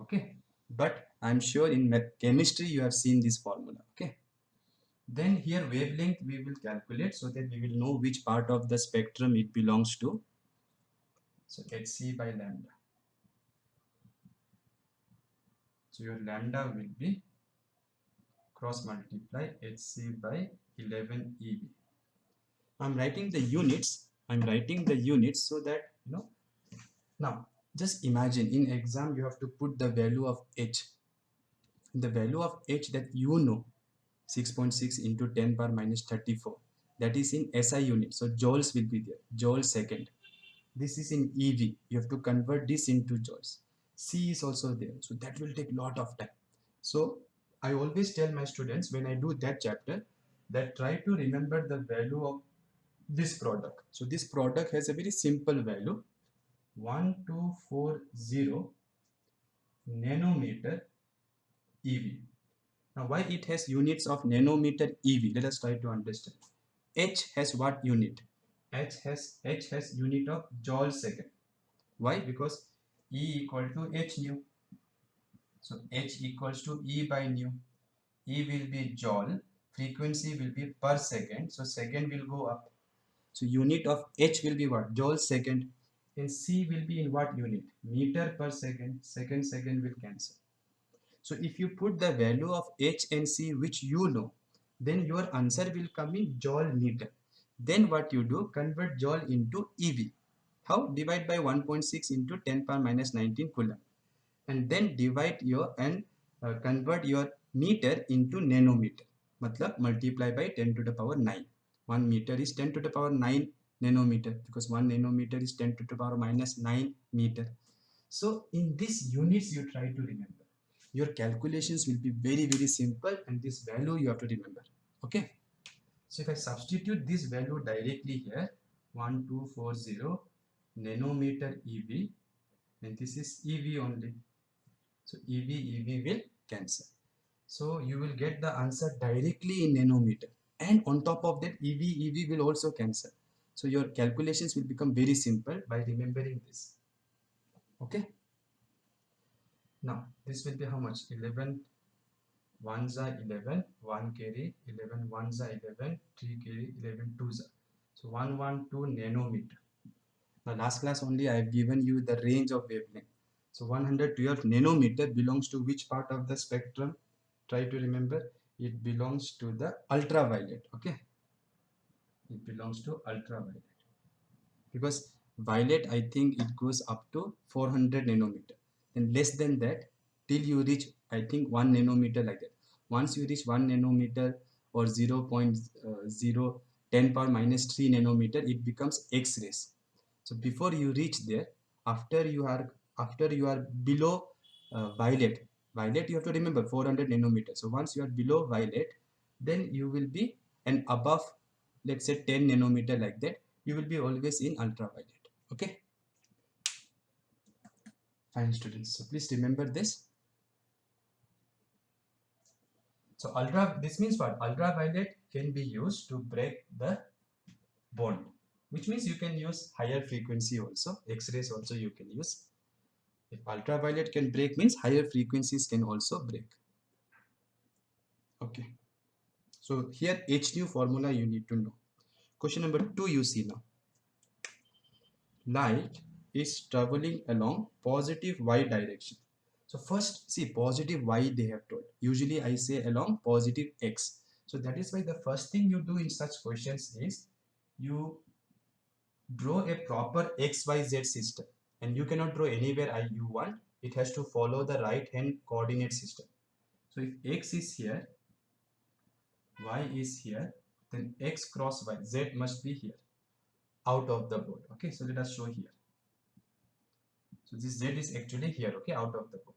Okay, but I'm sure in chemistry you have seen this formula. Okay, then here wavelength we will calculate so that we will know which part of the spectrum it belongs to. So hc by lambda. So your lambda will be cross multiply hc by 11 ev. I'm writing the units. I'm writing the units so that you know. Now just imagine in exam you have to put the value of h. The value of h that you know, 6.6 into 10 power minus 34. That is in SI unit. So joules will be there. Joule second. This is in EV. You have to convert this into joules. C is also there. So that will take lot of time. So I always tell my students when I do that chapter that try to remember the value of this product. So this product has a very simple value, 1240 nanometer EV. Now, why it has units of nanometer EV? Let us try to understand. H has what unit? H has unit of joule second. Why? Because E equal to H nu. So H equals to E by nu. E will be joule. Frequency will be per second. So second will go up. So unit of H will be what? Joule second. And C will be in what unit? Meter per second. Second will cancel. So if you put the value of H and C which you know, then your answer will come in joule meter. Then what you do, convert joule into EV. How? Divide by 1.6 into 10 power minus 19 coulomb. And then divide your and convert your meter into nanometer. Matlab multiply by 10 to the power 9. 1 meter is 10 to the power 9 nanometer, because 1 nanometer is 10 to the power minus 9 meter. So in these units you try to remember. your calculations will be very simple, and this value you have to remember. Okay, so if I substitute this value directly here, 1240 nanometer EV, and this is EV only, so EV will cancel, so you will get the answer directly in nanometer, and on top of that EV will also cancel. So your calculations will become very simple by remembering this. Okay, now this will be how much? 11 1s are 11, 1 carry, 11 1s are 11, 3 carry, 11 2s are. So 112 nanometer. Now last class only I have given you the range of wavelength. So 112 nanometer belongs to which part of the spectrum? Try to remember. It belongs to the ultraviolet. Okay, it belongs to ultraviolet, because violet I think it goes up to 400 nanometer, and less than that till you reach I think 1 nanometer, like that. Once you reach 1 nanometer or 0.010 power minus 3 nanometer, it becomes X-rays. So before you reach there, after you are below violet you have to remember 400 nanometer. So once you are below violet, then you will be, and above let's say 10 nanometer, like that, you will be always in ultraviolet. Okay, fine students, so please remember this. So this means what? Ultraviolet can be used to break the bond, which means you can use higher frequency also. X-rays also you can use. If ultraviolet can break, means higher frequencies can also break. Okay, so here H nu formula you need to know. Question number 2 you see now. Light is traveling along positive y direction. So first see positive y they have told. Usually I say along positive x. So that is why the first thing you do in such questions is you draw a proper xyz system, and you cannot draw anywhere you want. It has to follow the right hand coordinate system. So if x is here, y is here, then x cross y, z must be here out of the board. Okay, so let us show here. So this z is actually here, okay, out of the board.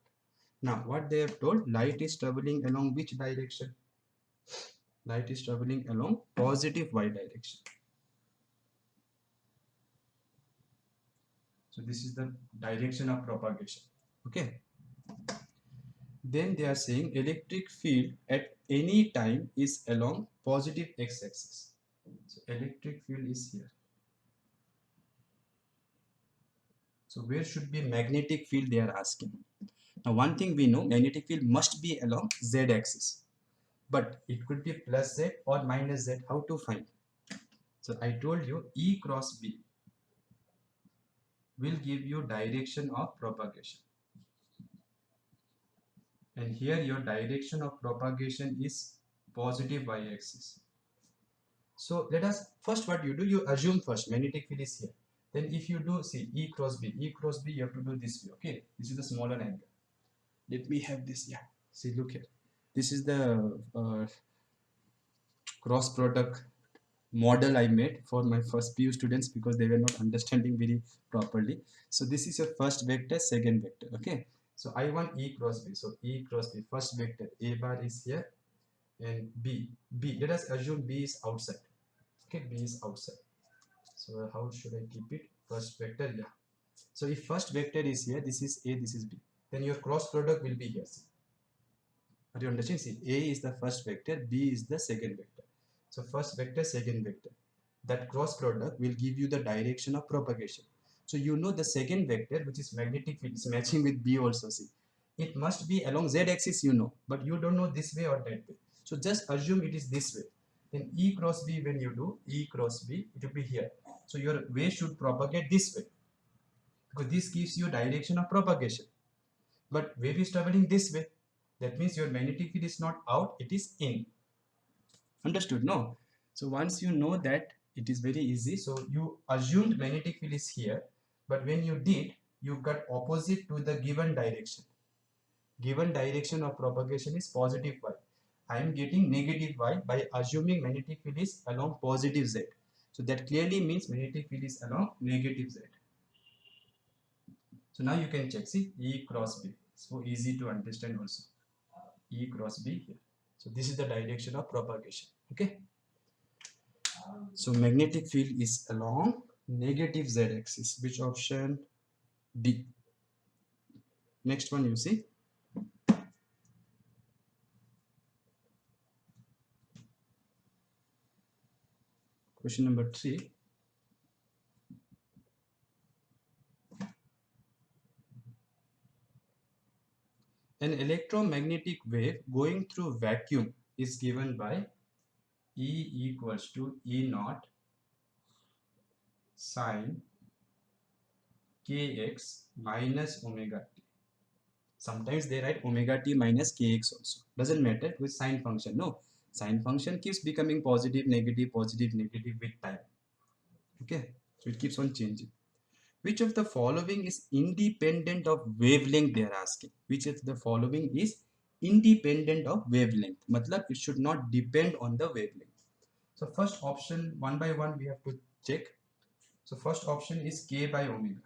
Now what they have told, light is traveling along which direction? Light is traveling along positive y direction. So this is the direction of propagation. Okay. Then they are saying electric field at any time is along positive x-axis. So electric field is here. So where should be magnetic field, they are asking. Now one thing we know, magnetic field must be along z-axis. But it could be plus z or minus z. How to find? So I told you E cross B will give you direction of propagation. And here your direction of propagation is positive y-axis. So let us, first what you do, you assume first magnetic field is here. Then if you do, see E cross B, you have to do this way, okay? This is the smaller angle. Let me have this, yeah. See, look here. This is the cross product model I made for my first PU students because they were not understanding very properly. So this is your first vector, second vector, okay? So I want E cross B. So E cross B, first vector, A bar is here, and B, let us assume B is outside. Okay, B is outside. So how should I keep it? First vector, yeah. So if first vector is here, this is A, this is B, then your cross product will be here. See, are you understanding? See, A is the first vector, B is the second vector. So first vector, second vector. That cross product will give you the direction of propagation. So you know the second vector, which is magnetic field, is matching with B also. See, it must be along z-axis, you know, but you don't know this way or that way. So just assume it is this way. Then E cross B, when you do E cross B, it will be here. So your wave should propagate this way, because this gives you direction of propagation. But wave is traveling this way. That means your magnetic field is not out, it is in. Understood? No? So once you know that, it is very easy. So you assumed magnetic field is here, but when you did, you got opposite to the given direction. Given direction of propagation is positive y. I am getting negative y by assuming magnetic field is along positive z. So that clearly means magnetic field is along negative z. So now you can check, see, E cross B. So easy to understand also. E cross B here. So this is the direction of propagation. Okay. So magnetic field is along negative z axis. Which option? D. Next one you see. Question number 3. An electromagnetic wave going through vacuum is given by E equals to E naught sine kx minus omega t. Sometimes they write omega t minus kx also. Doesn't matter with sine function. No, sine function keeps becoming positive, negative with time. Okay, so it keeps on changing. Which of the following is independent of wavelength? They are asking. Which of the following is independent of wavelength? Matlab it should not depend on the wavelength. So first option, one by one we have to check. So first option is k by omega.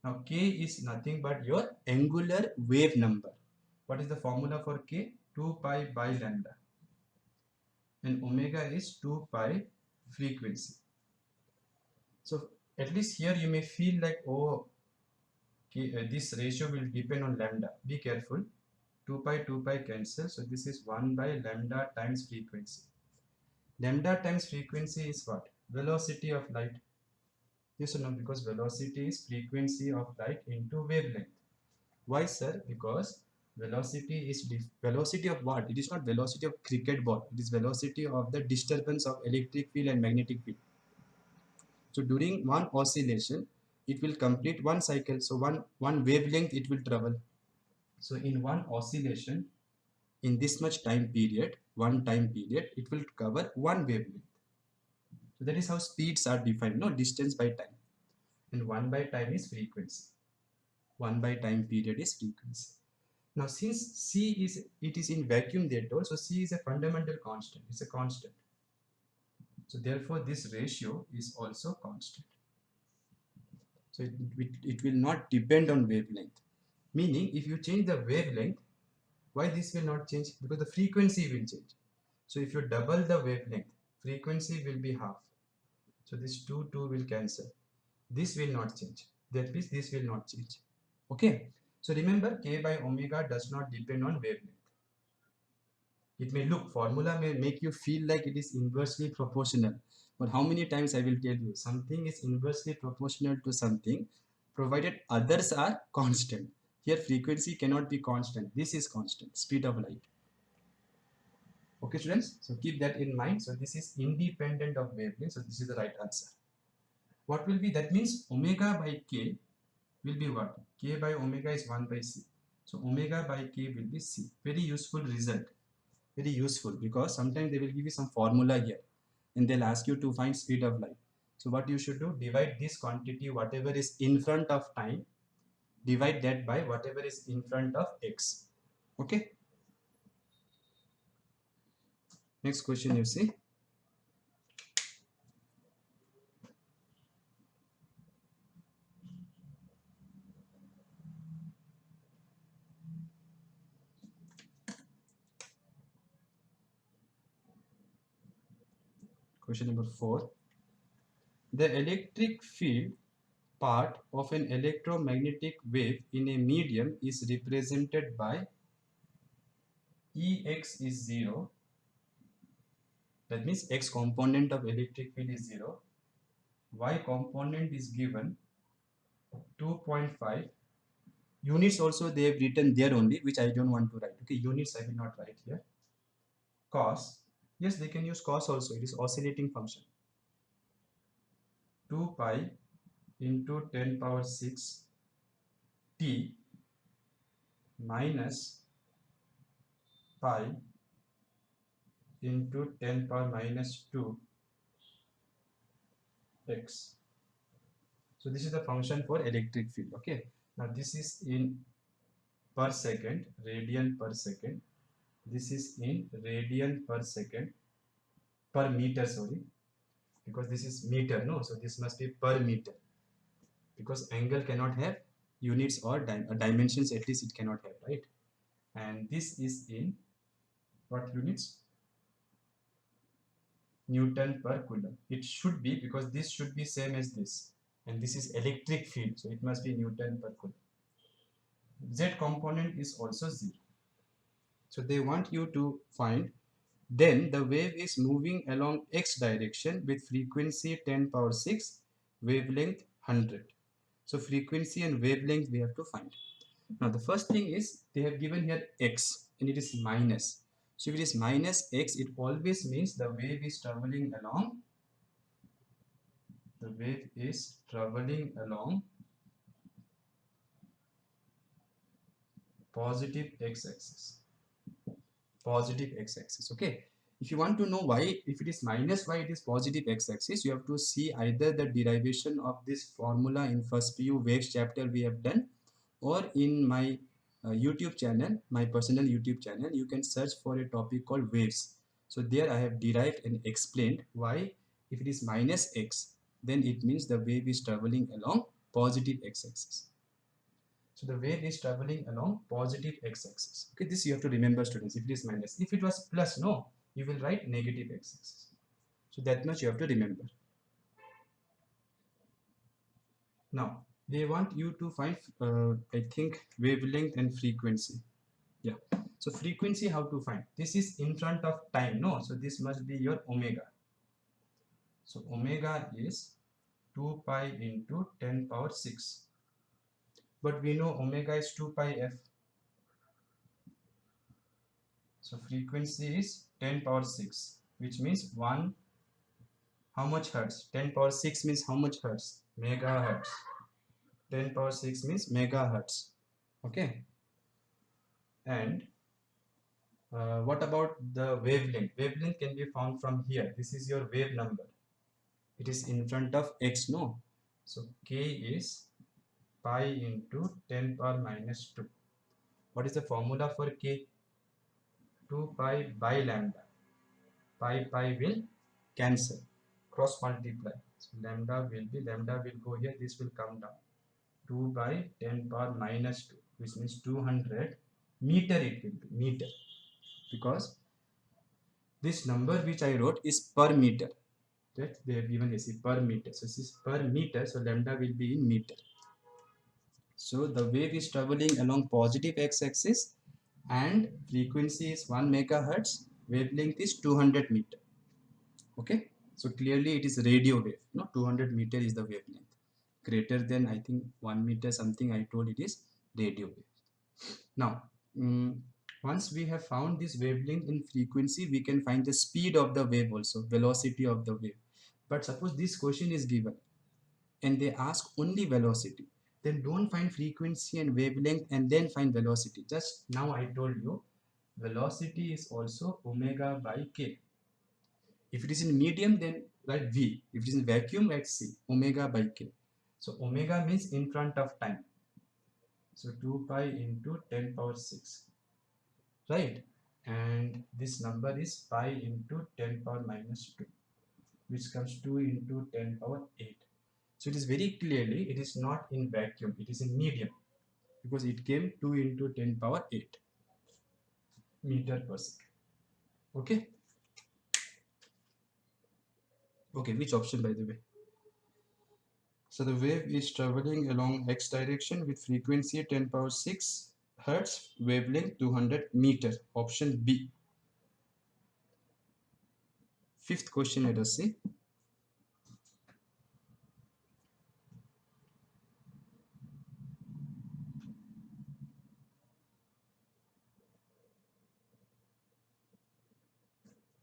Now k is nothing but your angular wave number. What is the formula for k? 2 pi by lambda. And omega is 2 pi frequency. So at least here you may feel like, oh, this ratio will depend on lambda. Be careful. 2 pi cancel. So this is 1 by lambda times frequency. Lambda times frequency is what? Velocity of light. Yes or no? Because velocity is frequency of light into wavelength. Why, sir? Because velocity is velocity of what? It is not velocity of cricket ball. It is velocity of the disturbance of electric field and magnetic field. So during one oscillation, it will complete one cycle. So one wavelength it will travel. So in one oscillation, in this much time period, one time period, it will cover one wavelength. So that is how speeds are defined. No, distance by time, and 1 by time is frequency. 1 by time period is frequency. Now since C is, it is in vacuum they told, so C is a fundamental constant. It's a constant. So therefore this ratio is also constant. So it will not depend on wavelength. Meaning if you change the wavelength, why this will not change? Because the frequency will change. So if you double the wavelength, frequency will be half. So this 2 will cancel. This will not change. That means this will not change. Okay. So remember k by omega does not depend on wavelength. It may look, formula may make you feel like it is inversely proportional. But how many times I will tell you, something is inversely proportional to something provided others are constant. Here frequency cannot be constant. This is constant, speed of light. Okay students, so keep that in mind. So this is independent of wavelength. So this is the right answer. What will be, that means omega by k will be what? K by omega is 1 by c. So omega by k will be c. Very useful result. Very useful, because sometimes they will give you some formula here and they'll ask you to find speed of light. So what you should do, divide this quantity, whatever is in front of time, divide that by whatever is in front of x. Okay. Next question you see. Question number 4. The electric field part of an electromagnetic wave in a medium is represented by Ex is 0. That means x component of electric field is 0. Y component is given 2.5. Units also they have written there only, which I don't want to write. Okay, units I will not write here. Cos. Yes, they can use cos also. It is oscillating function. 2 pi into 10 power 6 t minus pi into 10 power minus 2 x. So this is the function for electric field. Okay. Now this is in per second, radian per second. This is in radian per second, per meter, sorry, because this is meter, no, so this must be per meter, because angle cannot have units or dimensions at least it cannot have, right? And this is in what units? Newton per coulomb. It should be, because this should be same as this, and this is electric field, so it must be Newton per coulomb. Z component is also 0. So they want you to find, then the wave is moving along x direction with frequency 10 power 6, wavelength 100. So frequency and wavelength we have to find. Now the first thing is they have given here x and it is minus. So if it is minus x, it always means the wave is traveling along positive x-axis. Positive x-axis. Okay. If you want to know why, if it is minus, why it is positive x-axis, you have to see either the derivation of this formula in first PU waves chapter we have done, or in my YouTube channel, my personal YouTube channel, you can search for a topic called waves. So there I have derived and explained why if it is minus x, then it means the wave is traveling along positive x-axis. So the wave is traveling along positive x-axis. Okay, this you have to remember, students. If it is minus, if it was plus, no, you will write negative x-axis. So that much you have to remember. Now they want you to find, I think, wavelength and frequency. Yeah. So frequency, how to find? This is in front of time, no? So this must be your omega. So omega is 2 pi into 10 power 6. But we know omega is 2 pi f. So frequency is 10 power 6, which means 1, how much hertz? 10 power 6 means how much hertz? Megahertz. 10 power 6 means megahertz. Okay. And what about the wavelength? Wavelength can be found from here. This is your wave number. It is in front of x, no? So k is pi into 10 power minus 2. What is the formula for k? 2 pi by lambda. Pi will cancel, cross multiply. So lambda will go here, this will come down. 2 by 10 power minus 2, which means 200 meter it will be, meter. Because this number which I wrote is per meter. Right? They have given this per meter. So this is per meter, so lambda will be in meter. So the wave is traveling along positive x-axis and frequency is 1 megahertz, wavelength is 200 meter. Okay, so clearly it is radio wave. No, 200 meter is the wavelength. Greater than, I think, 1 meter something, I told it is radio wave. Now, once we have found this wavelength and frequency, we can find the speed of the wave also, velocity of the wave. But suppose this question is given and they ask only velocity, then don't find frequency and wavelength and then find velocity. Just now I told you velocity is also omega by k. If it is in medium, then write v. If it is in vacuum, write c, omega by k. So omega means in front of time. So 2 pi into 10 power 6, right? And this number is pi into 10 power minus 2, which comes 2 into 10 power 8. So it is very clearly, it is not in vacuum, it is in medium, because it came 2 into 10 power 8 meter per second. Okay. Okay, which option by the way? So the wave is traveling along x direction with frequency 10 power 6 hertz, wavelength 200 meter. Option B. Fifth question, let us see.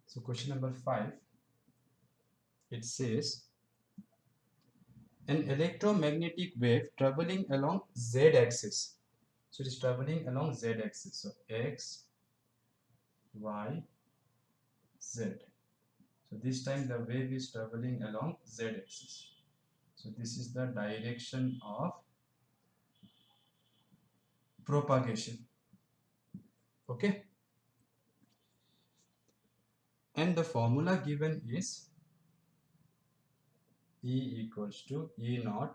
So question number 5, it says an electromagnetic wave traveling along z-axis. So it is traveling along z-axis. So x, y, z. So this time the wave is traveling along z-axis. So this is the direction of propagation. Okay. And the formula given is E equals to E naught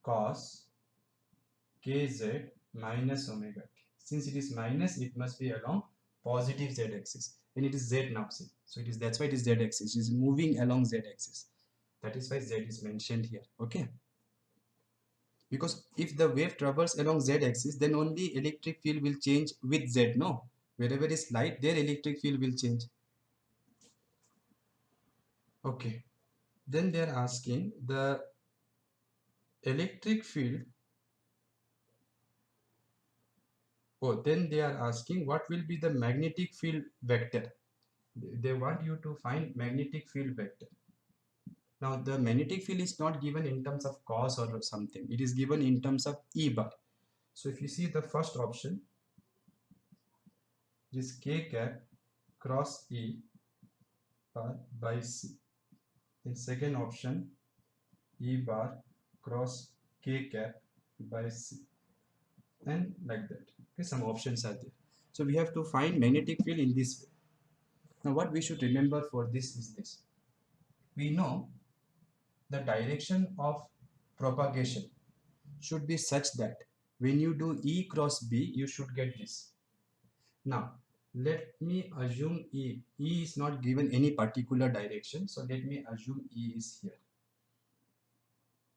cos kz minus omega t. Since it is minus, it must be along positive z-axis, and it is z now. See, so it is, that's why it is z-axis. It is moving along z-axis. That is why z is mentioned here. Okay. Because if the wave travels along z-axis, then only electric field will change with z. No, wherever is light, their electric field will change. Okay. Then they are asking the electric field. Oh, then they are asking what will be the magnetic field vector. They want you to find magnetic field vector. Now the magnetic field is not given in terms of cos or something. It is given in terms of E bar. So if you see the first option, is k cap cross E bar by C. In second option, E bar cross k cap by C, and like that. Okay, some options are there. So we have to find magnetic field in this way. Now what we should remember for this is this. We know the direction of propagation should be such that when you do E cross B, you should get this. Now, let me assume E. E is not given any particular direction. So let me assume E is here.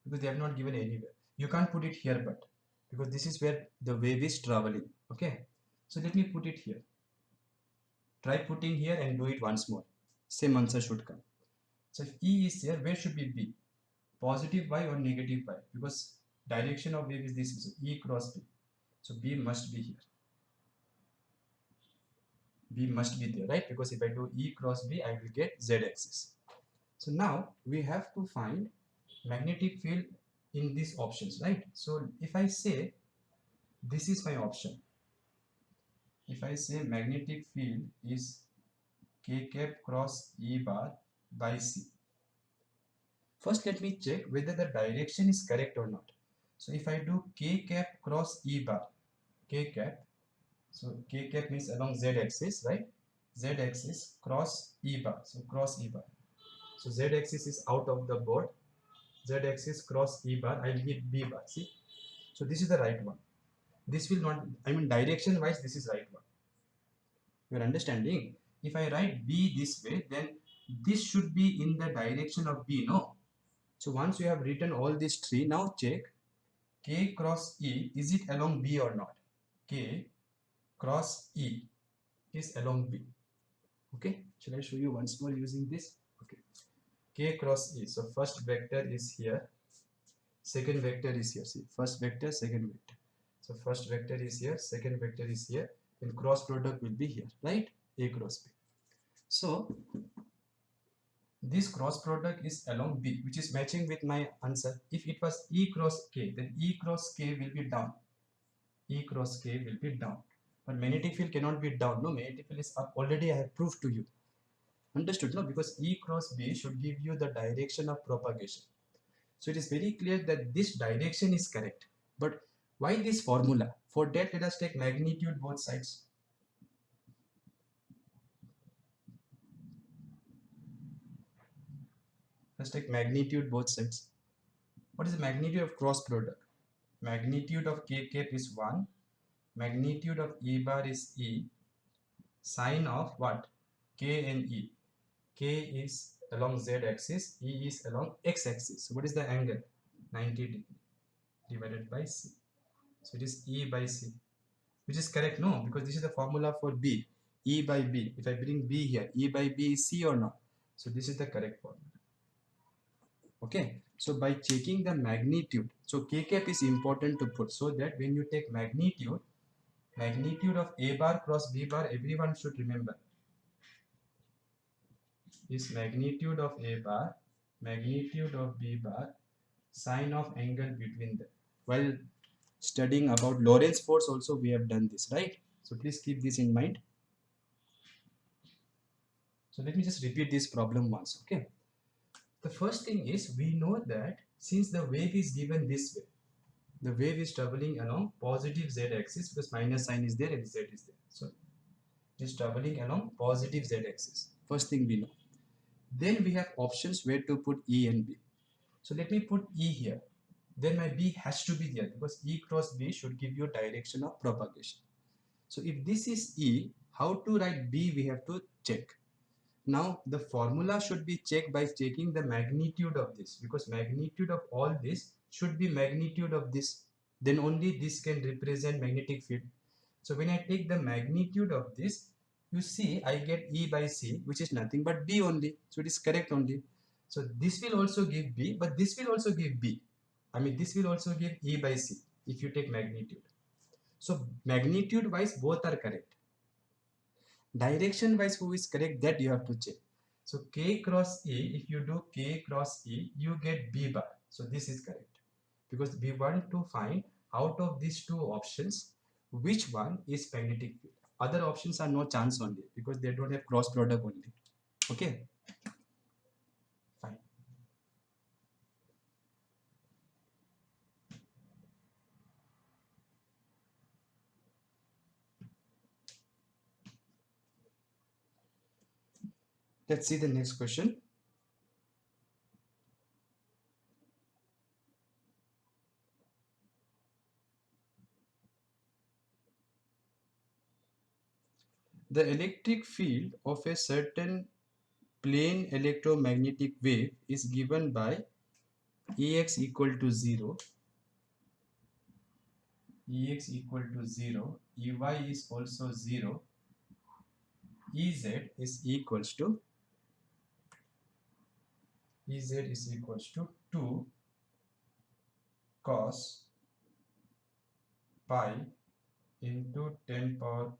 Because they have not given anywhere. You can't put it here, but because this is where the wave is traveling. Okay. So let me put it here. Try putting here and do it once more. Same answer should come. So if E is here, where should be B? Positive Y or negative Y? Because direction of wave is this. So E cross B. So B must be here. B must be there, right? Because if I do E cross B, I will get Z axis. So now we have to find magnetic field in these options, right? So if I say this is my option, if I say magnetic field is k cap cross E bar by C. First, let me check whether the direction is correct or not. So if I do k cap cross E bar, k cap, so k cap means along z axis, right? Z axis cross E bar, so cross E bar. So z axis is out of the board. Z axis cross E bar, I will get B bar. See, so this is the right one. This will not, I mean, direction wise, this is right one. You are understanding? If I write B this way, then this should be in the direction of B, no? So once you have written all these three, now check K cross E, is it along B or not? K cross E is along B. Okay, shall I show you once more using this? Okay, K cross E. So first vector is here, second vector is here. See, first vector, second vector. So first vector is here, second vector is here, then cross product will be here, right? A cross B. So this cross product is along B, which is matching with my answer. If it was E cross K, then E cross K will be down. E cross K will be down. But magnetic field cannot be down. No, magnetic field is up. Already I have proved to you. Understood? No, because E cross B should give you the direction of propagation. So it is very clear that this direction is correct. But why this formula? For that, let us take magnitude both sides. Let's take magnitude both sides. What is the magnitude of cross product? Magnitude of K cap is 1. Magnitude of E bar is E. Sine of what? K and E. K is along Z axis, E is along X axis. So what is the angle? 90 degree divided by C. So it is E by C, which is correct, no? Because this is the formula for B. E by B. If I bring B here, E by B is C or not? So this is the correct formula. Okay. So by checking the magnitude, so K cap is important to put so that when you take magnitude, magnitude of A bar cross B bar, everyone should remember is magnitude of A bar, magnitude of B bar, sine of angle between them. While studying about Lorentz force also we have done this, right? So please keep this in mind. So let me just repeat this problem once, okay? The first thing is we know that since the wave is given this way, the wave is traveling along positive z axis because minus sign is there and z is there. So it is traveling along positive z axis. First thing we know. Then we have options where to put E and B. So let me put E here. then my B has to be there because E cross B should give you direction of propagation. So if this is E, how to write B we have to check. Now the formula should be checked by checking the magnitude of this, because magnitude of all this should be magnitude of this. Then only this can represent magnetic field. So when I take the magnitude of this, you see I get E by C, which is nothing but B only. So it is correct only. So this will also give B, but this will also give B. I mean this will also give E by C if you take magnitude. So magnitude wise both are correct. Direction wise who is correct, that you have to check. So K cross E, if you do K cross E, you get B bar. So this is correct, because we want to find out of these two options which one is magnetic field. Other options are no chance only because they don't have cross product only. Okay, fine. Let's see the next question. The electric field of a certain plane electromagnetic wave is given by Ex equal to 0, Ex equal to 0, Ey is also 0, Ez is equals to 2 cos pi into 10 power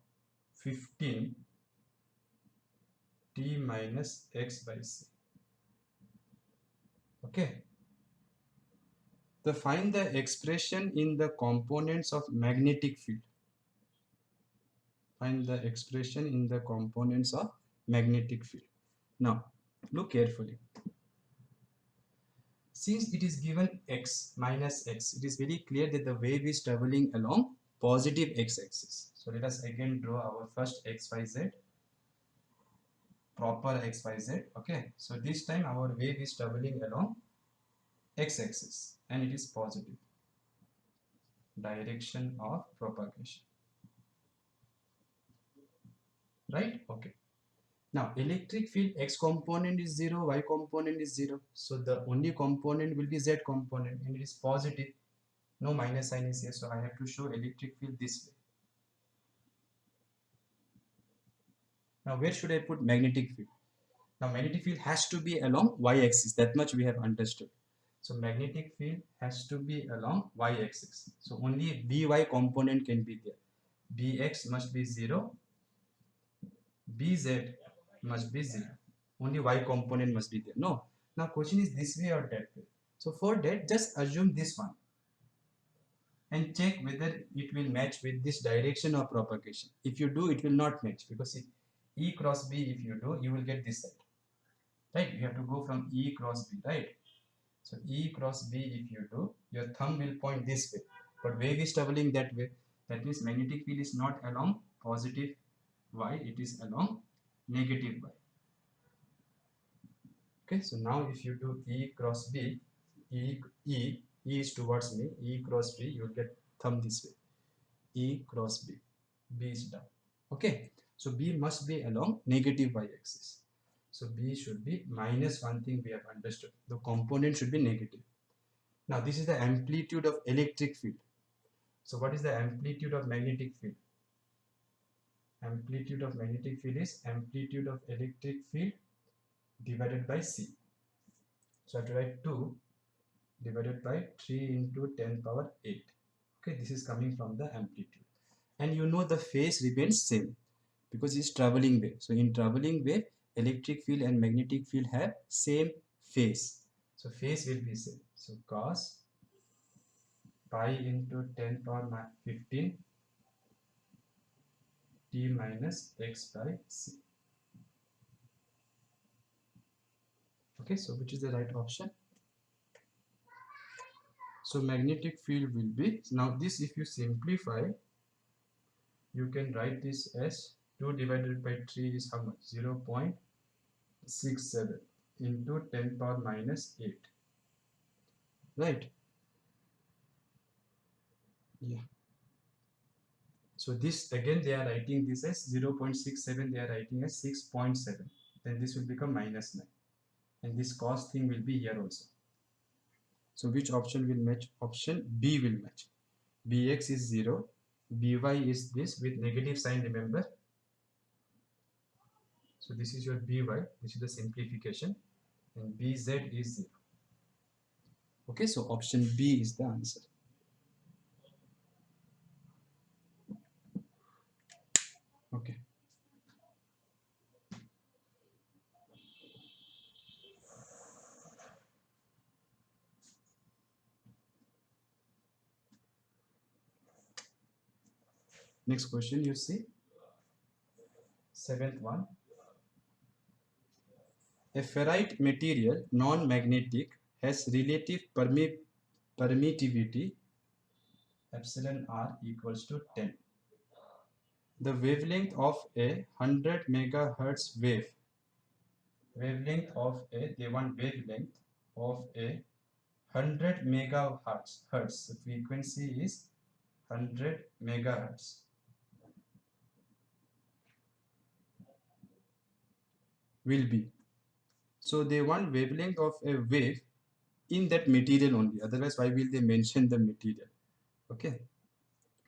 15 t minus x by c. Okay. To find the expression in the components of magnetic field. Find the expression in the components of magnetic field. Now, look carefully. Since it is given x minus x, it is very clear that the wave is traveling along positive x-axis. So let us again draw our first xyz, proper xyz. Okay, so this time our wave is traveling along x-axis and it is positive. Direction of propagation. Right? Okay. Now electric field x component is 0, y component is 0. So the only component will be z component and it is positive. No minus sign is here, so I have to show electric field this way. Now where should I put magnetic field? Now magnetic field has to be along y-axis, that much we have understood. So magnetic field has to be along y-axis. So only By component can be there. Bx must be 0, Bz must be 0. Only y component must be there. No. Now question is this way or that way. So for that, just assume this one and check whether it will match with this direction of propagation. If you do, it will not match, because see, E cross B, if you do, you will get this side. Right? You have to go from E cross B, right? So E cross B, if you do, your thumb will point this way, but wave is traveling that way. That means magnetic field is not along positive y, it is along negative y. Okay, so now if you do E cross B, E is towards me, E cross B, you will get thumb this way. E cross B, B is down. Okay, so B must be along negative y-axis. So B should be minus one thing we have understood. The component should be negative. Now this is the amplitude of electric field. So what is the amplitude of magnetic field? Amplitude of magnetic field is amplitude of electric field divided by C. So I have to write 2 divided by 3 into 10 power 8. Okay, this is coming from the amplitude. And you know the phase remains same because it's traveling wave. So in traveling wave, electric field and magnetic field have same phase. So phase will be same. So cos pi into 10 power 15 t minus x by c. Okay, so which is the right option? So magnetic field will be, now this if you simplify, you can write this as 2 divided by 3 is how much? 0.67 into 10 power minus 8. Right? Yeah. So this again they are writing this as 0.67, they are writing as 6.7. Then this will become -9. And this cos thing will be here also. So which option will match? Option B will match. Bx is 0, by is this with negative sign, remember. So this is your by, this is the simplification, and bz is 0. Okay, so option B is the answer. Okay. Next question you see. Seventh one. A ferrite material, non-magnetic, has relative permittivity epsilon r equals to 10. The wavelength of a 100 megahertz wavelength of a, they want wavelength of a 100 megahertz. The frequency is 100 megahertz. Will be. So they want wavelength of a wave in that material only. Otherwise, why will they mention the material? Okay.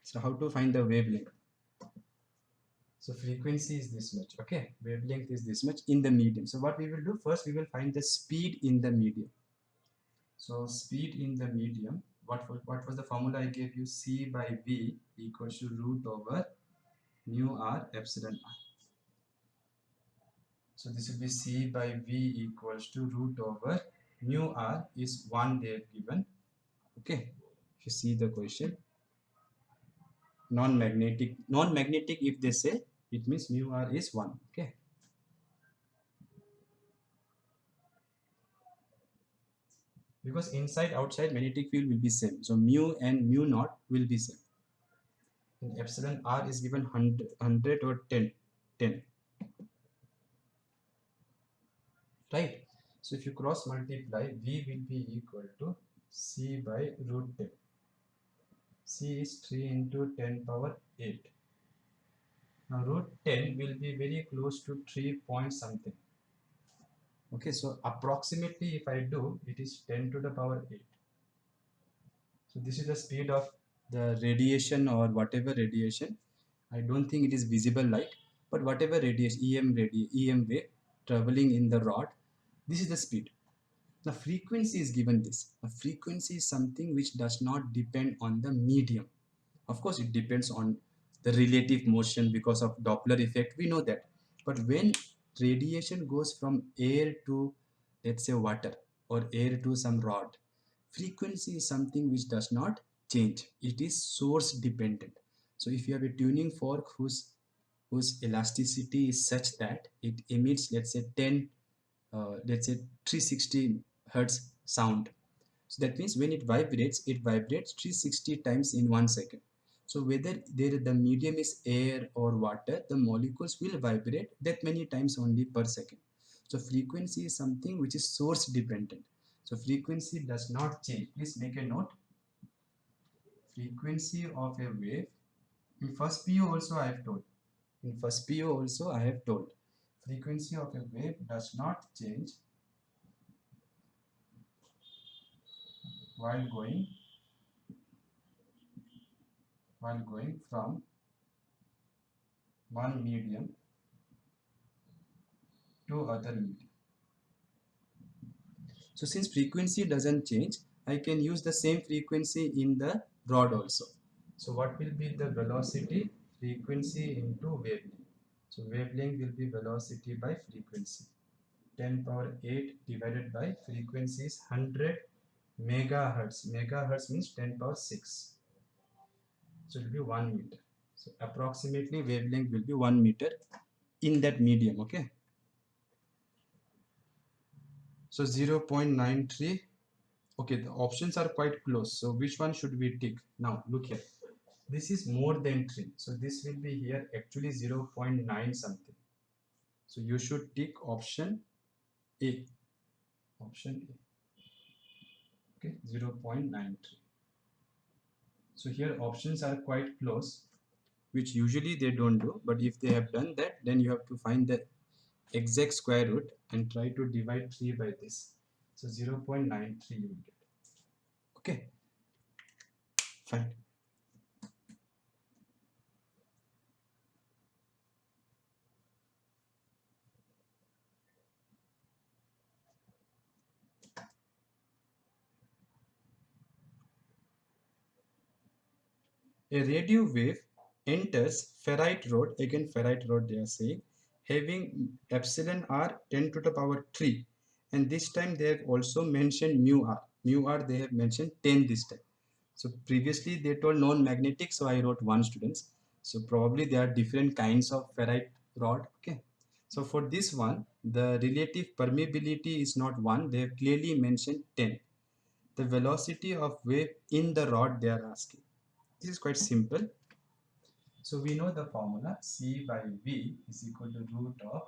So how to find the wavelength? So frequency is this much. Okay. Wavelength is this much in the medium. So what we will do first, we will find the speed in the medium. So speed in the medium. What was the formula I gave you? C by V equals to root over mu r epsilon r. So this will be C by V equals to root over mu r is 1 they have given. Okay, if you see the question, non-magnetic if they say, it means mu r is 1. Okay, because inside outside magnetic field will be same, so mu and mu naught will be same, and epsilon r is given 100 or 10, right? So if you cross multiply, V will be equal to C by root 10. C is 3 into 10 power 8. Now root 10 will be very close to 3 point something. Okay, so approximately if I do, it is 10 to the power 8. So this is the speed of the radiation or whatever radiation. I don't think it is visible light, but whatever radiation, EM wave traveling in the rod, this is the speed. The frequency is given this. A frequency is something which does not depend on the medium. Of course, it depends on the relative motion because of Doppler effect. We know that. But when radiation goes from air to, let's say, water, or air to some rod, frequency is something which does not change. It is source dependent. So if you have a tuning fork whose elasticity is such that it emits, let's say, 10, let's say 360 hertz sound. So that means when it vibrates 360 times in 1 second. So whether the medium is air or water, the molecules will vibrate that many times only per second. So frequency is something which is source dependent. So frequency does not change. Please make a note. Frequency of a wave. In first PU also I have told. Frequency of a wave does not change while going from one medium to other medium. So since frequency doesn't change, I can use the same frequency in the rod also. So what will be the velocity? Frequency into wavelength. So wavelength will be velocity by frequency. 10 power 8 divided by frequency is 100 megahertz. Megahertz means 10 power 6. So it will be 1 meter. So approximately wavelength will be 1 meter in that medium. Okay. So 0.93. Okay, the options are quite close. So which one should we tick? Now look here. This is more than 3. So this will be here actually 0.9 something. So you should tick option A. Option A. Okay, 0.93. So here options are quite close, which usually they don't do, but if they have done that, then you have to find the exact square root and try to divide 3 by this. So 0.93 you will get. Okay, fine. A radio wave enters ferrite rod, again ferrite rod they are saying, having epsilon r 10 to the power 3, and this time they have also mentioned mu r. Mu r they have mentioned 10 this time. So previously they told non-magnetic, so I wrote 1 students. So probably there are different kinds of ferrite rod. Okay. So for this one, the relative permeability is not 1, they have clearly mentioned 10. The velocity of wave in the rod they are asking. This is quite simple. So we know the formula C by V is equal to root of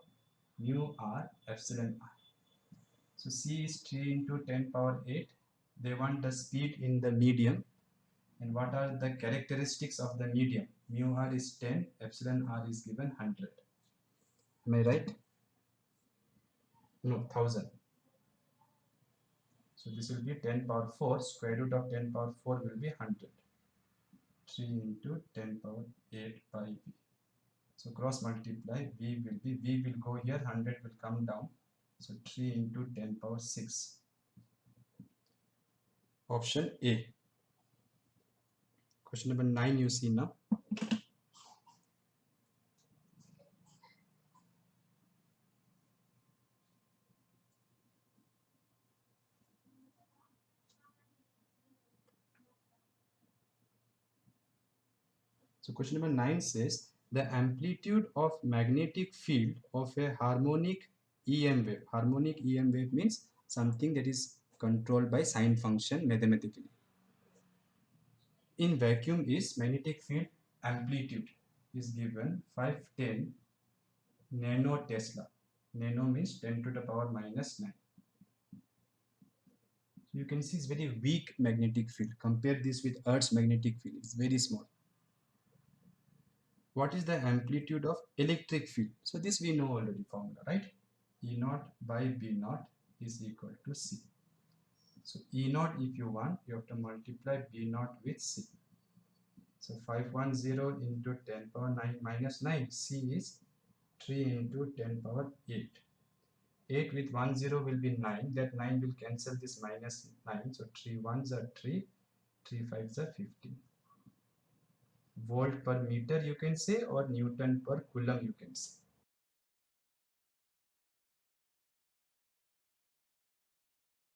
mu r epsilon r. So C is 3 into 10 power 8. They want the speed in the medium. And what are the characteristics of the medium? Mu r is 10, epsilon r is given 100. Am I right? No, 1000. So this will be 10 power 4. Square root of 10 power 4 will be 100. 3 into 10 power 8 by V. So cross multiply, V will go here, 100 will come down. So 3 into 10 power 6. Option A. Question number 9 you see now. So question number 9 says the amplitude of magnetic field of a harmonic EM wave. Harmonic EM wave means something that is controlled by sine function mathematically. In vacuum is magnetic field amplitude is given 510 nano Tesla. Nano means 10 to the power minus 9. So you can see it's very weak magnetic field. Compare this with Earth's magnetic field. It's very small. What is the amplitude of electric field? So this we know already formula, right? E naught by B naught is equal to C. So E naught, if you want, you have to multiply B naught with C. So 510 into 10 power 9 minus 9. C is 3 into 10 power 8. 8 with 1 0 will be 9. That 9 will cancel this minus 9. So 3 1s are 3. 3 5s are 15. Volt per meter you can say, or Newton per coulomb you can say.